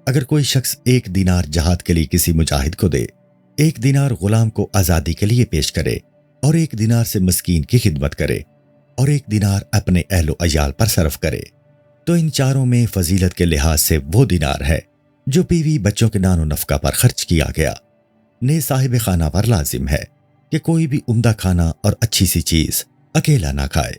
अगर कोई शख्स 1 दीनार जहाद के लिए किसी मुजाहिद को दे, 1 दीनार गुलाम को आज़ादी के लिए पेश करे और 1 दीनार से मस्कीन की खिदमत करे और 1 दीनार अपने अहलो अयाल पर सर्फ करे, तो इन चारों में फजीलत के लिहाज से वो दीनार है जो बीवी बच्चों के नानो नफका पर खर्च किया गया। ने साहिब खाना पर लाजिम है कि कोई भी उम्दा खाना और अच्छी सी चीज अकेला ना खाए।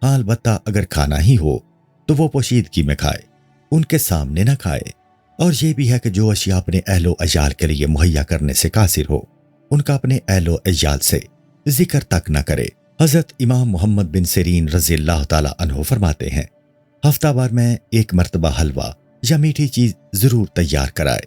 हाँ, अलबत्ता अगर खाना ही हो तो वो पोशीदगी में खाए, उनके सामने ना खाए। और ये भी है कि जो अशिया अपने अहलो अयाल के लिए मुहैया करने से कासिर हो, उनका अपने अहलो अयाल से जिक्र तक न करे। हजरत इमाम मोहम्मद बिन सिरीन रज़ी अल्लाह ताला अन्हु फरमाते हैं, हफ्तावार में 1 मरतबा हलवा या मीठी चीज जरूर तैयार कराए,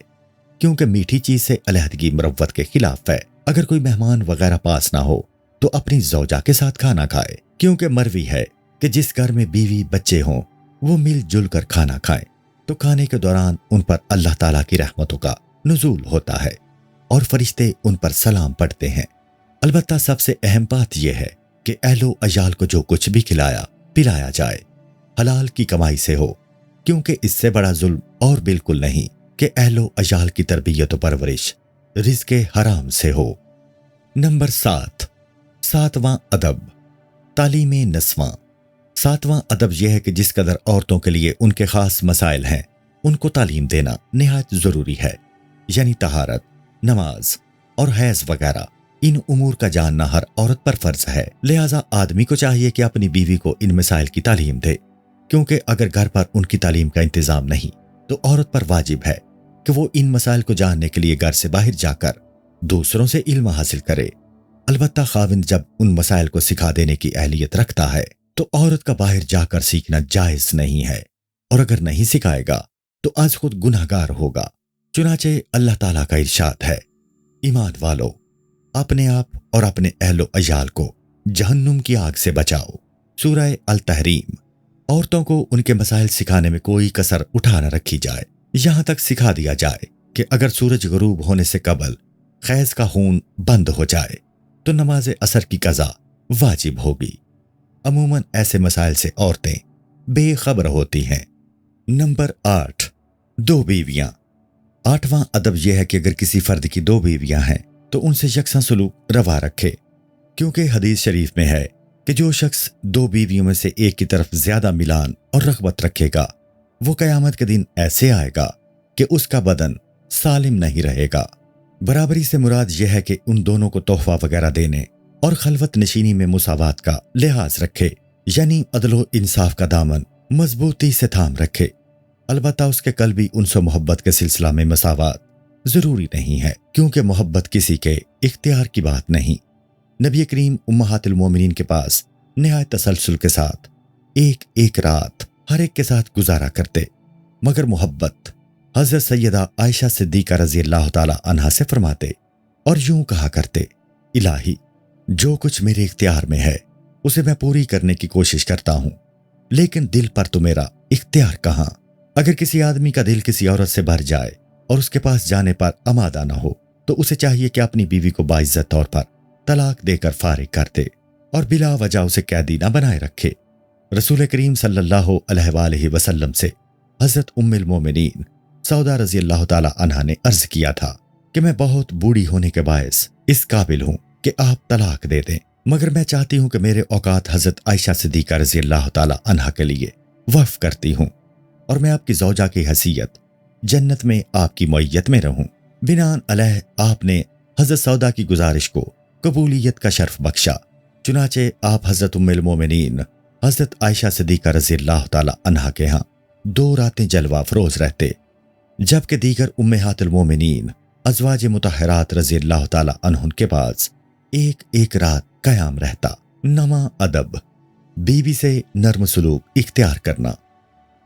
क्योंकि मीठी चीज से अलहदगी मुरव्वत के खिलाफ है। अगर कोई मेहमान वगैरह पास ना हो तो अपनी ज़ौजा के साथ खाना खाए, क्योंकि मरवी है कि जिस घर में बीवी बच्चे हों वो मिलजुल कर खाना खाएं तो खाने के दौरान उन पर अल्लाह ताला की रहमतों का नुज़ूल होता है और फरिश्ते उन पर सलाम पढ़ते हैं। अलबत्ता सबसे अहम बात यह है कि अहलो अयाल को जो कुछ भी खिलाया पिलाया जाए हलाल की कमाई से हो, क्योंकि इससे बड़ा जुल्म और बिल्कुल नहीं कि अहलो अयाल की तरबियत और परवरिश रिज़्क़े हराम से हो। नंबर 7, 7वां अदब तालीम नस्वां। 7वां अदब यह है कि जिस कदर औरतों के लिए उनके खास मसाइल हैं उनको तालीम देना निहायत ज़रूरी है, यानी तहारत, नमाज और हैज़ वगैरह इन उमूर का जानना हर औरत पर फर्ज है। लिहाजा आदमी को चाहिए कि अपनी बीवी को इन मसाइल की तालीम दे, क्योंकि अगर घर पर उनकी तालीम का इंतजाम नहीं तो औरत पर वाजिब है कि वो इन मसाइल को जानने के लिए घर से बाहर जाकर दूसरों से इल्म हासिल करे। अलबत्ता खाविंद जब उन मसाइल को सिखा देने की अहलियत रखता है तो औरत का बाहर जाकर सीखना जायज नहीं है, और अगर नहीं सिखाएगा तो आज खुद गुनहगार होगा। चुनाचे अल्लाह ताला का इरशाद है, ईमान वालो, अपने आप और अपने अहलो अयाल को जहन्नुम की आग से बचाओ। सूरह अल तहरीम। औरतों को उनके मसाइल सिखाने में कोई कसर उठा न रखी जाए, यहां तक सिखा दिया जाए कि अगर सूरज गुरूब होने से कबल खैज का खून बंद हो जाए तो नमाज असर की कज़ा वाजिब होगी। अमूमन ऐसे मसाइल से औरतें बेखबर होती हैं। नंबर 8, 2 बीवियां। 8वां अदब यह है कि अगर किसी फर्द की 2 बीवियां हैं तो उनसे यकसा सलूक रवा रखे, क्योंकि हदीस शरीफ में है कि जो शख्स 2 बीवियों में से एक की तरफ ज्यादा मिलान और रग़बत रखेगा वो कयामत के दिन ऐसे आएगा कि उसका बदन सालिम नहीं रहेगा। बराबरी से मुराद यह है कि उन दोनों को तोहफा वगैरह देने और खलवत नशीनी में मुसावात का लिहाज रखे, यानी अदलो इंसाफ का दामन मजबूती से थाम रखे। अलबत्ता उसके कल्बी उनसे मोहब्बत के सिलसिला में मसावात जरूरी नहीं है, क्योंकि मोहब्बत किसी के इख्तियार की बात नहीं। नबी करीम उम्महातुल मोमिनीन के पास निहायत तसलसल के साथ एक एक रात हर एक के साथ गुजारा करते, मगर मोहब्बत हज़रत सैयदा आयशा सिद्दीक़ा रज़ी अल्लाह ताला अन्हा से फरमाते और यूं कहा करते, इलाही, जो कुछ मेरे इख्तियार में है उसे मैं पूरी करने की कोशिश करता हूं, लेकिन दिल पर तो मेरा इख्तियार कहां। अगर किसी आदमी का दिल किसी औरत से भर जाए और उसके पास जाने पर आमादा न हो तो उसे चाहिए कि अपनी बीवी को बाइज्जत तौर पर तलाक देकर फारिग कर दे और बिला वजह उसे कैदी न बनाए रखे। रसूल करीम सल्लल्लाहु अलैहि वसल्लम से हजरत उम्मुल मोमिनीन सौदा रजी अल्लाह ताला अन्हा ने अर्ज किया था कि मैं बहुत बूढ़ी होने के बायस इस काबिल हूं कि आप तलाक दे दें, मगर मैं चाहती हूं कि मेरे औकात हजरत आयशा सिद्दीक़ा रजी अल्लाह ताला अन्हा के लिए वक्फ करती हूं और मैं आपकी ज़ौजा की हैसियत जन्नत में आपकी मय्यत में रहूं। बिनान अलैह आपने हजरत सौदा की गुजारिश को कबूलियत का शर्फ बख्शा। चुनाचे आप हजरत उम्मुल मोमिनीन हजरत आयशा सिद्दीक़ा रज़ी अल्लाह ताला अन्हा के यहाँ 2 रातें जलवा फरोज रहते, जबकि दीगर उम्महातुल मोमिनीन अज़वाज मुतहरात रज़ी अल्लाह ताला अन्हुन के पास एक एक रात कयाम रहता। नवा अदब, बीवी से नर्म सलूक इख्तियार करना।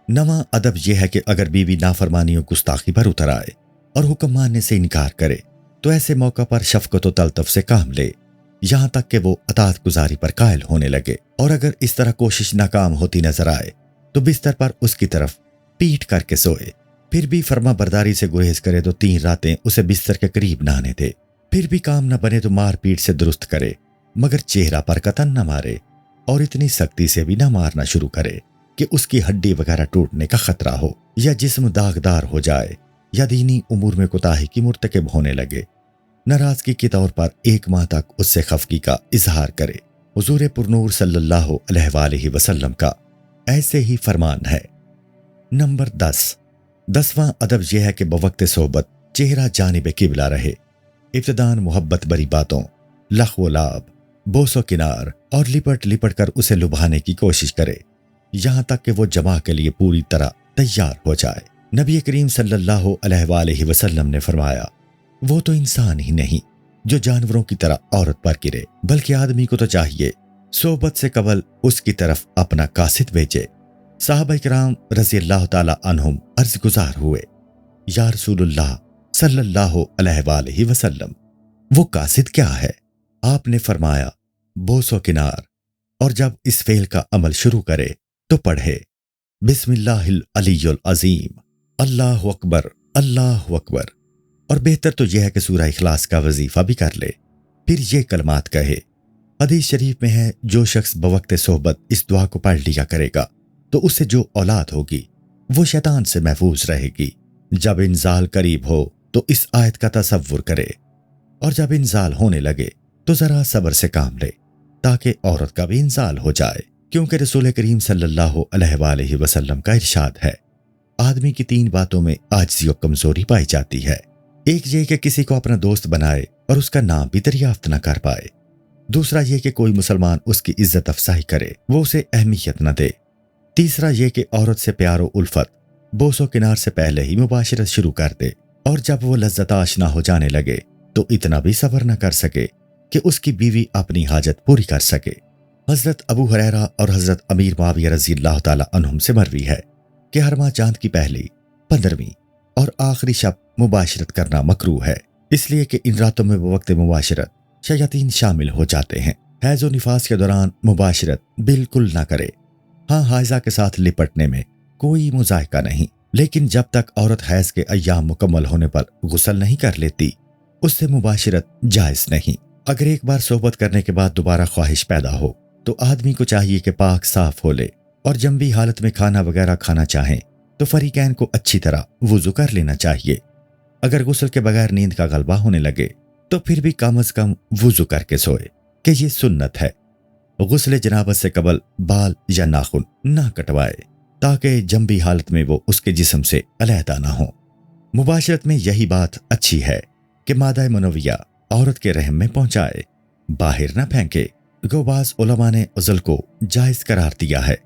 नवा अदब यह है कि अगर बीवी नाफरमानी और गुस्ताखी पर उतर आए और हुक्म मानने से इनकार करे तो ऐसे मौका पर शफकत व तलतफ से काम ले, यहां तक कि वो अतात गुजारी पर कायल होने लगे, और अगर इस तरह कोशिश नाकाम होती नजर आए तो बिस्तर पर उसकी तरफ पीठ करके सोए। फिर भी फर्मा बरदारी से गुरेज करे तो 3 रातें उसे बिस्तर के करीब न आने दे। फिर भी काम न बने तो मार पीट से दुरुस्त करे, मगर चेहरा पर कतन न मारे और इतनी सख्ती से भी न मारना शुरू करे कि उसकी हड्डी वगैरह टूटने का खतरा हो या जिस्म दागदार हो जाए या दीनी उमूर में कोताही की मुर्तकिब होने लगे। नाराजगी के तौर पर 1 माह तक उससे खफगी का इजहार करे। हुजूर पुरनूर सल्लल्लाहु अलैहि वसल्लम का ऐसे ही फरमान है। नंबर 10, 10वां अदब यह है कि बवक्त सोबत चेहरा जानिब किबला रहे। इब्तिदान मोहब्बत भरी बातों, लख्व लाभ, बोसो किनार और लिपट लिपट कर उसे लुभाने की कोशिश करे, यहां तक कि वो जमा के लिए पूरी तरह तैयार हो जाए। नबी करीम सल्लल्लाहु अलैहि वसल्लम ने फरमाया, वो तो इंसान ही नहीं जो जानवरों की तरह औरत पर गिरे, बल्कि आदमी को तो चाहिए सोबत से कबल उसकी तरफ अपना कासिद भेजे। साहबा किराम रज़ी अल्लाह ताला अन्हुम अर्ज गुजार हुए, या रसूलुल्लाह सल्लल्लाहु अलैहि वसल्लम, वो कासिद क्या है? आपने फरमाया, बोसो किनार, और जब इस फेल का अमल शुरू करे तो पढ़े बिस्मिल्लाहिल अलीयुल अजीम, अल्लाहु अकबर, अल्लाहु अकबर। और बेहतर तो यह है कि सूरह इखलास का वजीफा भी कर ले, फिर ये कलमात कहे। हदीस शरीफ में है, जो शख्स बवक्त सोहबत इस दुआ को पढ़ लिया करेगा तो उससे जो औलाद होगी वो शैतान से महफूज रहेगी। जब इंजाल करीब हो तो इस आयत का तसव्वुर करे, और जब इंजाल होने लगे तो जरा सब्र से काम ले ताकि औरत का भी इंजाल हो जाए, क्योंकि रसूल करीम सल्लल्लाहु अलैहि वसल्लम का इरशाद है, आदमी की 3 बातों में आजिज़ी और कमजोरी पाई जाती है। एक ये कि किसी को अपना दोस्त बनाए और उसका नाम भी दरियाफ्त न कर पाए। दूसरा ये कि कोई मुसलमान उसकी इज्जत अफसाई करे, वो उसे अहमियत न दे। तीसरा ये कि औरत से प्यार व उल्फत बोसो किनार से पहले ही मुबाशरत शुरू कर दे, और जब वो लज्जत आशना हो जाने लगे तो इतना भी सब्र न कर सके कि उसकी बीवी अपनी हाजत पूरी कर सके। हजरत अबू हुरैरा और हजरत अमीर मुआविया रज़ी अल्लाह ताला अन्हुम से मरवी है कि हर माह चांद की पहली, 15वीं और आखिरी शब मुबाशरत करना मकरूह है, इसलिए कि इन रातों में वक्त मुबाशरत शयातीन शामिल हो जाते हैं। हैज़ व निफास के दौरान मुबाशरत बिल्कुल ना करे। हाँ, हाइजा के साथ लिपटने में कोई मुजायका नहीं, लेकिन जब तक औरत हैज़ के अय्याम मुकम्मल होने पर गुस्ल नहीं कर लेती, उससे मुबाशरत जायज़ नहीं। अगर एक बार सोहबत करने के बाद दोबारा ख्वाहिश पैदा हो तो आदमी को चाहिए कि पाक साफ हो ले, और जंबी हालत में खाना वगैरह खाना चाहें तो फरीकैन को अच्छी तरह वुजू कर लेना चाहिए। अगर गुस्ल के बगैर नींद का गलबा होने लगे तो फिर भी कम अज कम वुजू करके सोए कि ये सुन्नत है। गुस्ल जनाबत से कबल बाल या नाखून ना कटवाए ताकि जंबी हालत में वो उसके जिस्म से अलहदा ना हो। मुबाशरत में यही बात अच्छी है कि मादा मनविया औरत के रहम में पहुंचाए, बाहर ना फेंके। गोबाज उलमा ने उज़ल को जायज करार दिया है,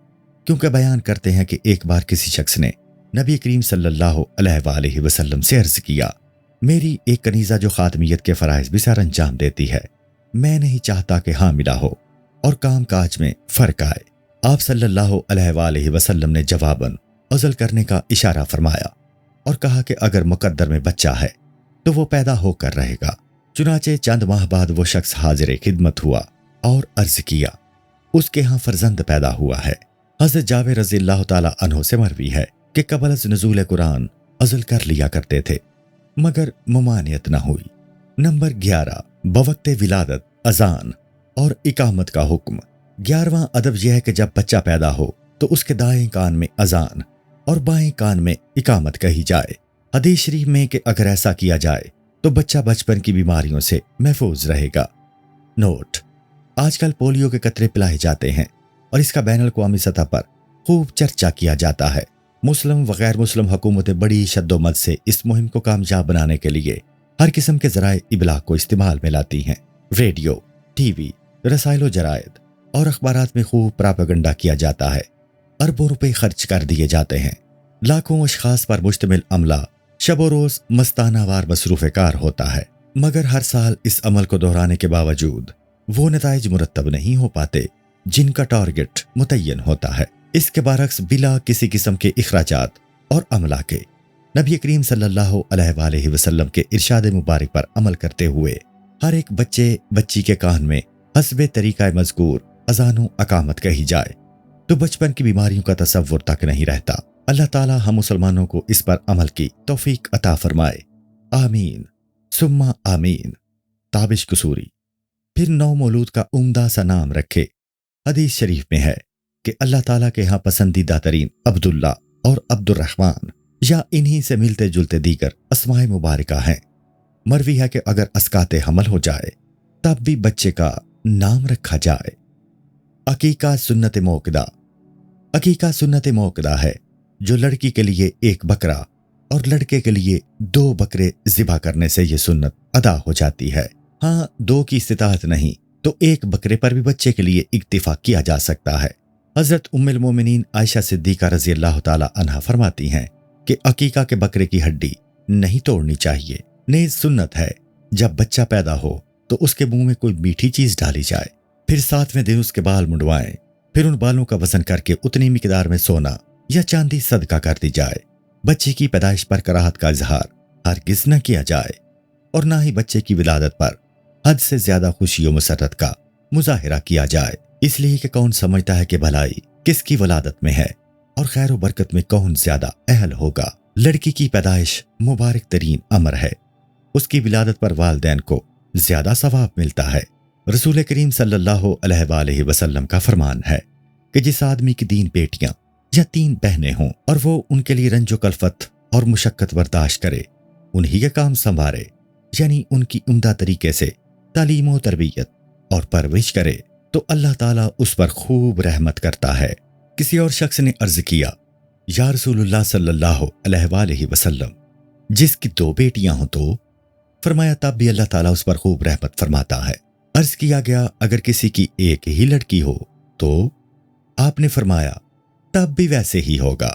क्योंकि बयान करते हैं कि एक बार किसी शख्स ने नबी करीम सल्लल्लाहु अलैहि वसल्लम से अर्ज किया, मेरी एक कनीज़ा जो खातमियत के फ़राइज़ भी सर अंजाम देती है, मैं नहीं चाहता कि हामिला हो और काम काज में फ़र्क आए। आप सल्लल्लाहु अलैहि वसल्लम ने जवाबन उज़ल करने का इशारा फरमाया और कहा कि अगर मुकद्दर में बच्चा है तो वो पैदा होकर रहेगा। चुनाचे चंद माह बाद वो शख्स हाजिर खिदमत हुआ और अर्ज किया, उसके यहाँ फर्जंद पैदा हुआ है। हज़रत जावेर रज़ी अल्लाह ताला अन्हु से मरवी है कि कबल अज़ नुज़ूल कुरान अज़ल कर लिया करते थे, मगर मुमानियत न हुई। नंबर 11, बवक्ते विलादत अजान और इकामत का हुक्म। 11वां अदब यह है कि जब बच्चा पैदा हो तो उसके दाएं कान में अजान और बाएं कान में इकामत कही जाए। हदीस शरीफ में कि अगर ऐसा किया जाए तो बच्चा बचपन की बीमारियों से महफूज रहेगा। नोट: आजकल पोलियो के कतरे पिलाए जाते हैं और इसका बैनुल अक़वामी सतह पर खूब चर्चा किया जाता है। मुस्लिम व गैर मुस्लिम हुकूमतें बड़ी शद्दोमत से इस मुहिम को कामयाब बनाने के लिए हर किस्म के ज़राए इबलाग को इस्तेमाल में लाती हैं। रेडियो, टीवी, रसाइलो जरायद और अखबारात में खूब प्रोपेगेंडा किया जाता है। अरबों रुपए खर्च कर दिए जाते हैं। लाखों अशखास पर मुश्तमिल अमला शबो रोज मस्ताना वार मसरूफ़ कार होता है, मगर हर साल इस अमल को दोहराने के बावजूद वो नताइज मुरत्तब नहीं हो पाते जिनका टारगेट मुतय्यन होता है। इसके बरक्स बिला किसी किस्म के इखराजात और अमला के नबी करीम सल्लल्लाहु अलैहि वसल्लम के इरशाद मुबारक पर अमल करते हुए हर एक बच्चे बच्ची के कान में हस्बे तरीका मज़कूर अज़ान व अकामत कही जाए तो बचपन की बीमारियों का तसव्वुर तक नहीं रहता। अल्लाह ताला हम मुसलमानों को इस पर अमल की तौफीक अता फरमाए। आमीन सुम्मा आमीन। ताबिश कसूरी। फिर नौ मौलूद का उम्दा सा नाम रखे। हदीस शरीफ में है कि अल्लाह ताला के यहाँ पसंदीदा तरीन अब्दुल्ला और अब्दुर्रहमान या इन्हीं से मिलते जुलते दीगर अस्माए मुबारका हैं। मरवी है कि अगर अस्काते हमल हो जाए तब भी बच्चे का नाम रखा जाए। अकीका सुन्नत मौक़दा। अकीका सुन्नत मौक़दा है जो लड़की के लिए एक बकरा और लड़के के लिए 2 बकरे ज़िबा करने से ये सुन्नत अदा हो जाती है। हाँ, 2 की इस्तिताअत नहीं तो 1 बकरे पर भी बच्चे के लिए इक्तिफा किया जा सकता है। हज़रत उम्मुल मोमिनीन आयशा सिद्दीक़ा रज़ी अल्लाह ताला अन्हा फरमाती हैं कि अकीका के बकरे की हड्डी नहीं तोड़नी चाहिए। नेज़ सुन्नत है जब बच्चा पैदा हो तो उसके मुंह में कोई मीठी चीज़ डाली जाए, फिर 7वें दिन उसके बाल मुंडवाएं, फिर उन बालों का वजन करके उतनी मिकदार में सोना या चांदी सदका कर दी जाए। बच्चे की पैदाइश पर कराहत का इजहार हरगिज न किया जाए और ना ही बच्चे की विलादत पर हद से ज्यादा खुशी और मसरत का मुजाहिरा किया जाए, इसलिए कि कौन समझता है कि भलाई किसकी वलादत में है और खैर व बरकत में कौन ज्यादा अहल होगा। लड़की की पैदाइश मुबारक तरीन अमर है, उसकी विलादत पर वालिदैन को ज्यादा सवाब मिलता है। रसूल करीम सल्लल्लाहु अलैहि वसल्लम का फरमान है कि जिस आदमी की 3 बेटियां या 3 बहनें हों और वो उनके लिए रंजो कल्फत और मुशक्कत बर्दाश्त करे, उन्हीं के काम संभाले, यानी उनकी उम्दा तरीके से तालीम व तरबियत और परवरिश करे, तो अल्लाह ताला उस पर खूब रहमत करता है। किसी और शख्स ने अर्ज किया, या रसूलुल्लाह सल्लल्लाहु अलैहि वसल्लम, जिसकी 2 बेटियां हों तो? फरमाया तब भी अल्लाह ताला उस पर खूब रहमत फरमाता है। अर्ज किया गया, अगर किसी की 1 ही लड़की हो तो? आपने फरमाया तब भी वैसे ही होगा।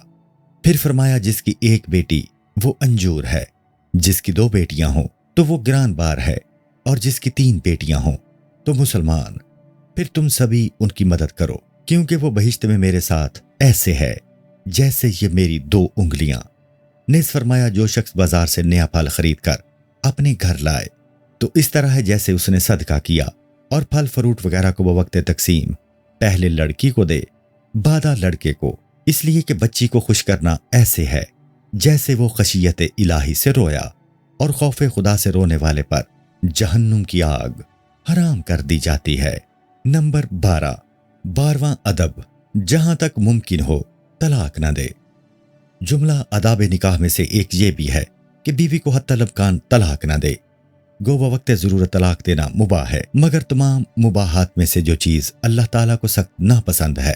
फिर फरमाया जिसकी 1 बेटी वो अंजूर है, जिसकी 2 बेटियां हों تو وہ گران بار ہے، اور جس کی 3 بیٹیاں ہوں تو مسلمان، پھر تم سبھی ان کی مدد کرو، کیونکہ وہ بہشت میں میرے ساتھ ایسے ہے جیسے یہ میری 2 انگلیاں۔ نیز فرمایا جو شخص بازار سے نیا پھل خرید کر اپنے گھر لائے تو اس طرح ہے جیسے اس نے صدقہ کیا، اور پھل فروٹ وغیرہ کو بوقت تقسیم پہلے لڑکی کو دے بعدہ لڑکے کو، اس لیے کہ بچی کو خوش کرنا ایسے ہے جیسے وہ خشیت الہی سے رویا، اور خوف خدا سے رونے والے پر جہنم کی آگ حرام کر دی جاتی ہے۔ نمبر 12واں ادب، جہاں تک ممکن ہو طلاق نہ دے۔ جملہ آداب نکاح میں سے ایک یہ بھی ہے کہ بیوی کو حتی الامکان طلاق نہ دے۔ گو وقت ضرورت طلاق دینا مباح ہے، مگر تمام مباحات میں سے جو چیز اللہ تعالیٰ کو سخت ناپسند ہے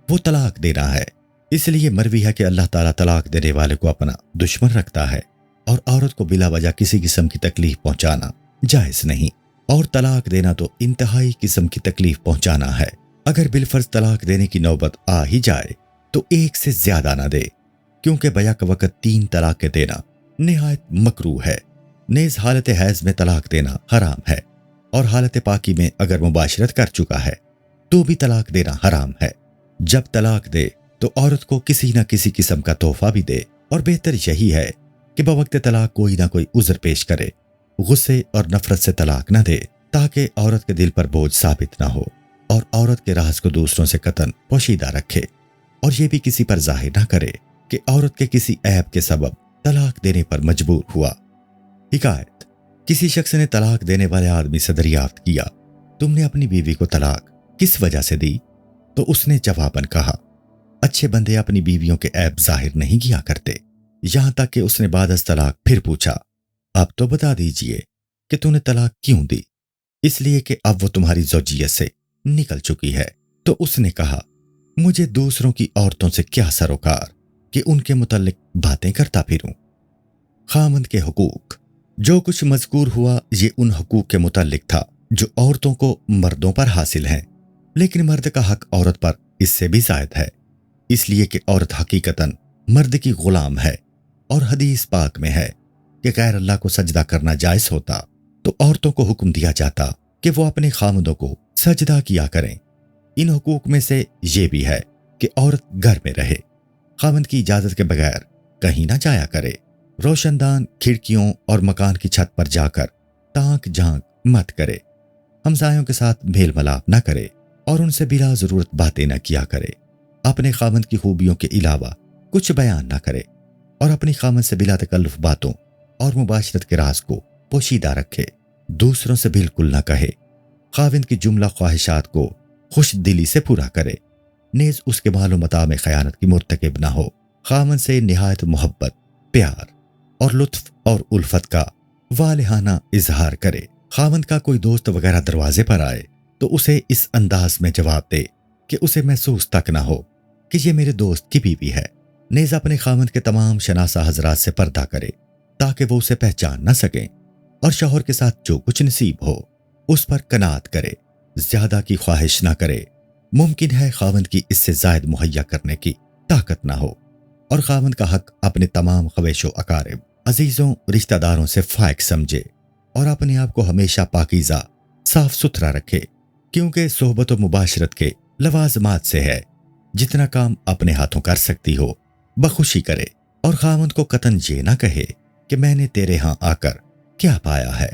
وہ طلاق دینا ہے۔ اس لیے مروی ہے کہ اللہ تعالیٰ طلاق دینے والے کو اپنا دشمن رکھتا ہے، اور عورت کو بلا وجہ کسی قسم کی تکلیف پہنچانا جائز نہیں، اور طلاق دینا تو انتہائی قسم کی تکلیف پہنچانا ہے۔ اگر بالفرض طلاق دینے کی نوبت آ ہی جائے تو 1 سے زیادہ نہ دے، کیونکہ بیک وقت 3 طلاقیں دینا نہایت مکروہ ہے۔ نیز حالت حیض میں طلاق دینا حرام ہے، اور حالت پاکی میں اگر مباشرت کر چکا ہے تو بھی طلاق دینا حرام ہے۔ جب طلاق دے تو عورت کو کسی نہ کسی قسم کا تحفہ بھی دے، اور بہتر یہی ہے کہ بوقت طلاق کوئی نہ کوئی عذر پیش کرے، غصے اور نفرت سے طلاق نہ دے، تاکہ عورت کے دل پر بوجھ ثابت نہ ہو، اور عورت کے راز کو دوسروں سے قطعاً پوشیدہ رکھے، اور یہ بھی کسی پر ظاہر نہ کرے کہ عورت کے کسی عیب کے سبب طلاق دینے پر مجبور ہوا۔ حکایت، کسی شخص نے طلاق دینے والے آدمی سے دریافت کیا، تم نے اپنی بیوی کو طلاق کس وجہ سے دی؟ تو اس نے جواباً کہا، اچھے بندے اپنی بیویوں کے عیب ظاہر نہیں کیا کرتے۔ یہاں تک کہ اس نے بعد از طلاق پھر پوچھا، اب تو بتا دیجئے کہ تو نے طلاق کیوں دی؟ اس لیے کہ اب وہ تمہاری زوجیت سے نکل چکی ہے۔ تو اس نے کہا، مجھے دوسروں کی عورتوں سے کیا سروکار کہ ان کے متعلق باتیں کرتا پھروں۔ خاوند کے حقوق، جو کچھ مذکور ہوا یہ ان حقوق کے متعلق تھا جو عورتوں کو مردوں پر حاصل ہیں، لیکن مرد کا حق عورت پر اس سے بھی زائد ہے، اس لیے کہ عورت حقیقتاً مرد کی غلام ہے، اور حدیث پاک میں ہے کہ غیر اللہ کو سجدہ کرنا جائز ہوتا تو عورتوں کو حکم دیا جاتا کہ وہ اپنے خامدوں کو سجدہ کیا کریں۔ ان حقوق میں سے یہ بھی ہے کہ عورت گھر میں رہے، خامد کی اجازت کے بغیر کہیں نہ جایا کرے، روشن دان کھڑکیوں اور مکان کی چھت پر جا کر تانک جھانک مت کرے، ہمسایوں کے ساتھ میل ملاپ نہ کرے، اور ان سے بلا ضرورت باتیں نہ کیا کرے، اپنے خامد کی خوبیوں کے علاوہ کچھ بیان نہ کرے، اور اپنی خامد سے بلا تکلف باتوں اور مباشرت کے راز کو پوشیدہ رکھے، دوسروں سے بالکل نہ کہے، خاوند کی جملہ خواہشات کو خوش دلی سے پورا کرے، نیز اس کے مال و متاع میں خیانت کی مرتکب نہ ہو، خاوند سے نہایت محبت، پیار اور لطف اور الفت کا والہانہ اظہار کرے۔ خاوند کا کوئی دوست وغیرہ دروازے پر آئے تو اسے اس انداز میں جواب دے کہ اسے محسوس تک نہ ہو کہ یہ میرے دوست کی بیوی ہے۔ نیز اپنے خاوند کے تمام شناسہ حضرات سے پردہ کرے تاکہ وہ اسے پہچان نہ سکیں، اور شوہر کے ساتھ جو کچھ نصیب ہو اس پر قناعت کرے، زیادہ کی خواہش نہ کرے۔ ممکن ہے خاوند کی اس سے زائد مہیا کرنے کی طاقت نہ ہو، اور خاوند کا حق اپنے تمام خویش و اقارب، عزیزوں، رشتہ داروں سے فائق سمجھے، اور اپنے آپ کو ہمیشہ پاکیزہ صاف ستھرا رکھے، کیونکہ صحبت و مباشرت کے لوازمات سے ہے۔ جتنا کام اپنے ہاتھوں کر سکتی ہو بخوشی کرے، اور خاوند کو قطعاً یہ نہ کہے کہ میں نے تیرے ہاں آ کر کیا پایا ہے،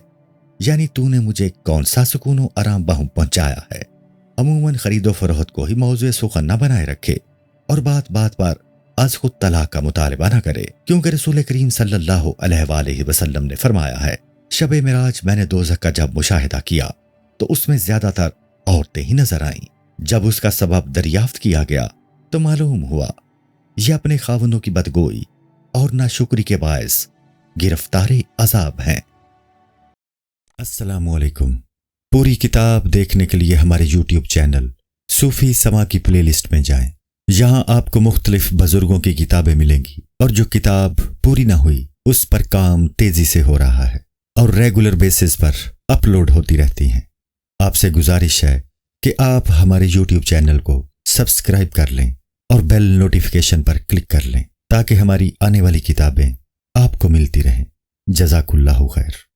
یعنی تو نے مجھے کون سا سکون و آرام بہم پہنچایا ہے۔ عموماً خرید و فروخت کو ہی موضوع سخن نہ بنائے رکھے، اور بات بات پر از خود طلاق کا مطالبہ نہ کرے، کیونکہ رسول کریم صلی اللہ علیہ وآلہ وسلم نے فرمایا ہے، شب معراج میں نے دوزخ کا جب مشاہدہ کیا تو اس میں زیادہ تر عورتیں ہی نظر آئیں۔ جب اس کا سبب دریافت کیا گیا تو معلوم ہوا یہ اپنے خاوندوں کی بدگوئی اور ناشکری کے باعث گرفتار عذاب ہیں۔ السلام علیکم۔ پوری کتاب دیکھنے کے لیے ہمارے یوٹیوب چینل صوفی سما کی پلے لسٹ میں جائیں۔ یہاں آپ کو مختلف بزرگوں کی کتابیں ملیں گی، اور جو کتاب پوری نہ ہوئی اس پر کام تیزی سے ہو رہا ہے اور ریگولر بیسس پر اپلوڈ ہوتی رہتی ہیں۔ آپ سے گزارش ہے کہ آپ ہمارے یوٹیوب چینل کو سبسکرائب کر لیں اور بیل نوٹیفیکیشن پر کلک کر لیں تاکہ ہماری آنے والی کتابیں آپ کو ملتی رہیں۔ جزاک اللہ خیر۔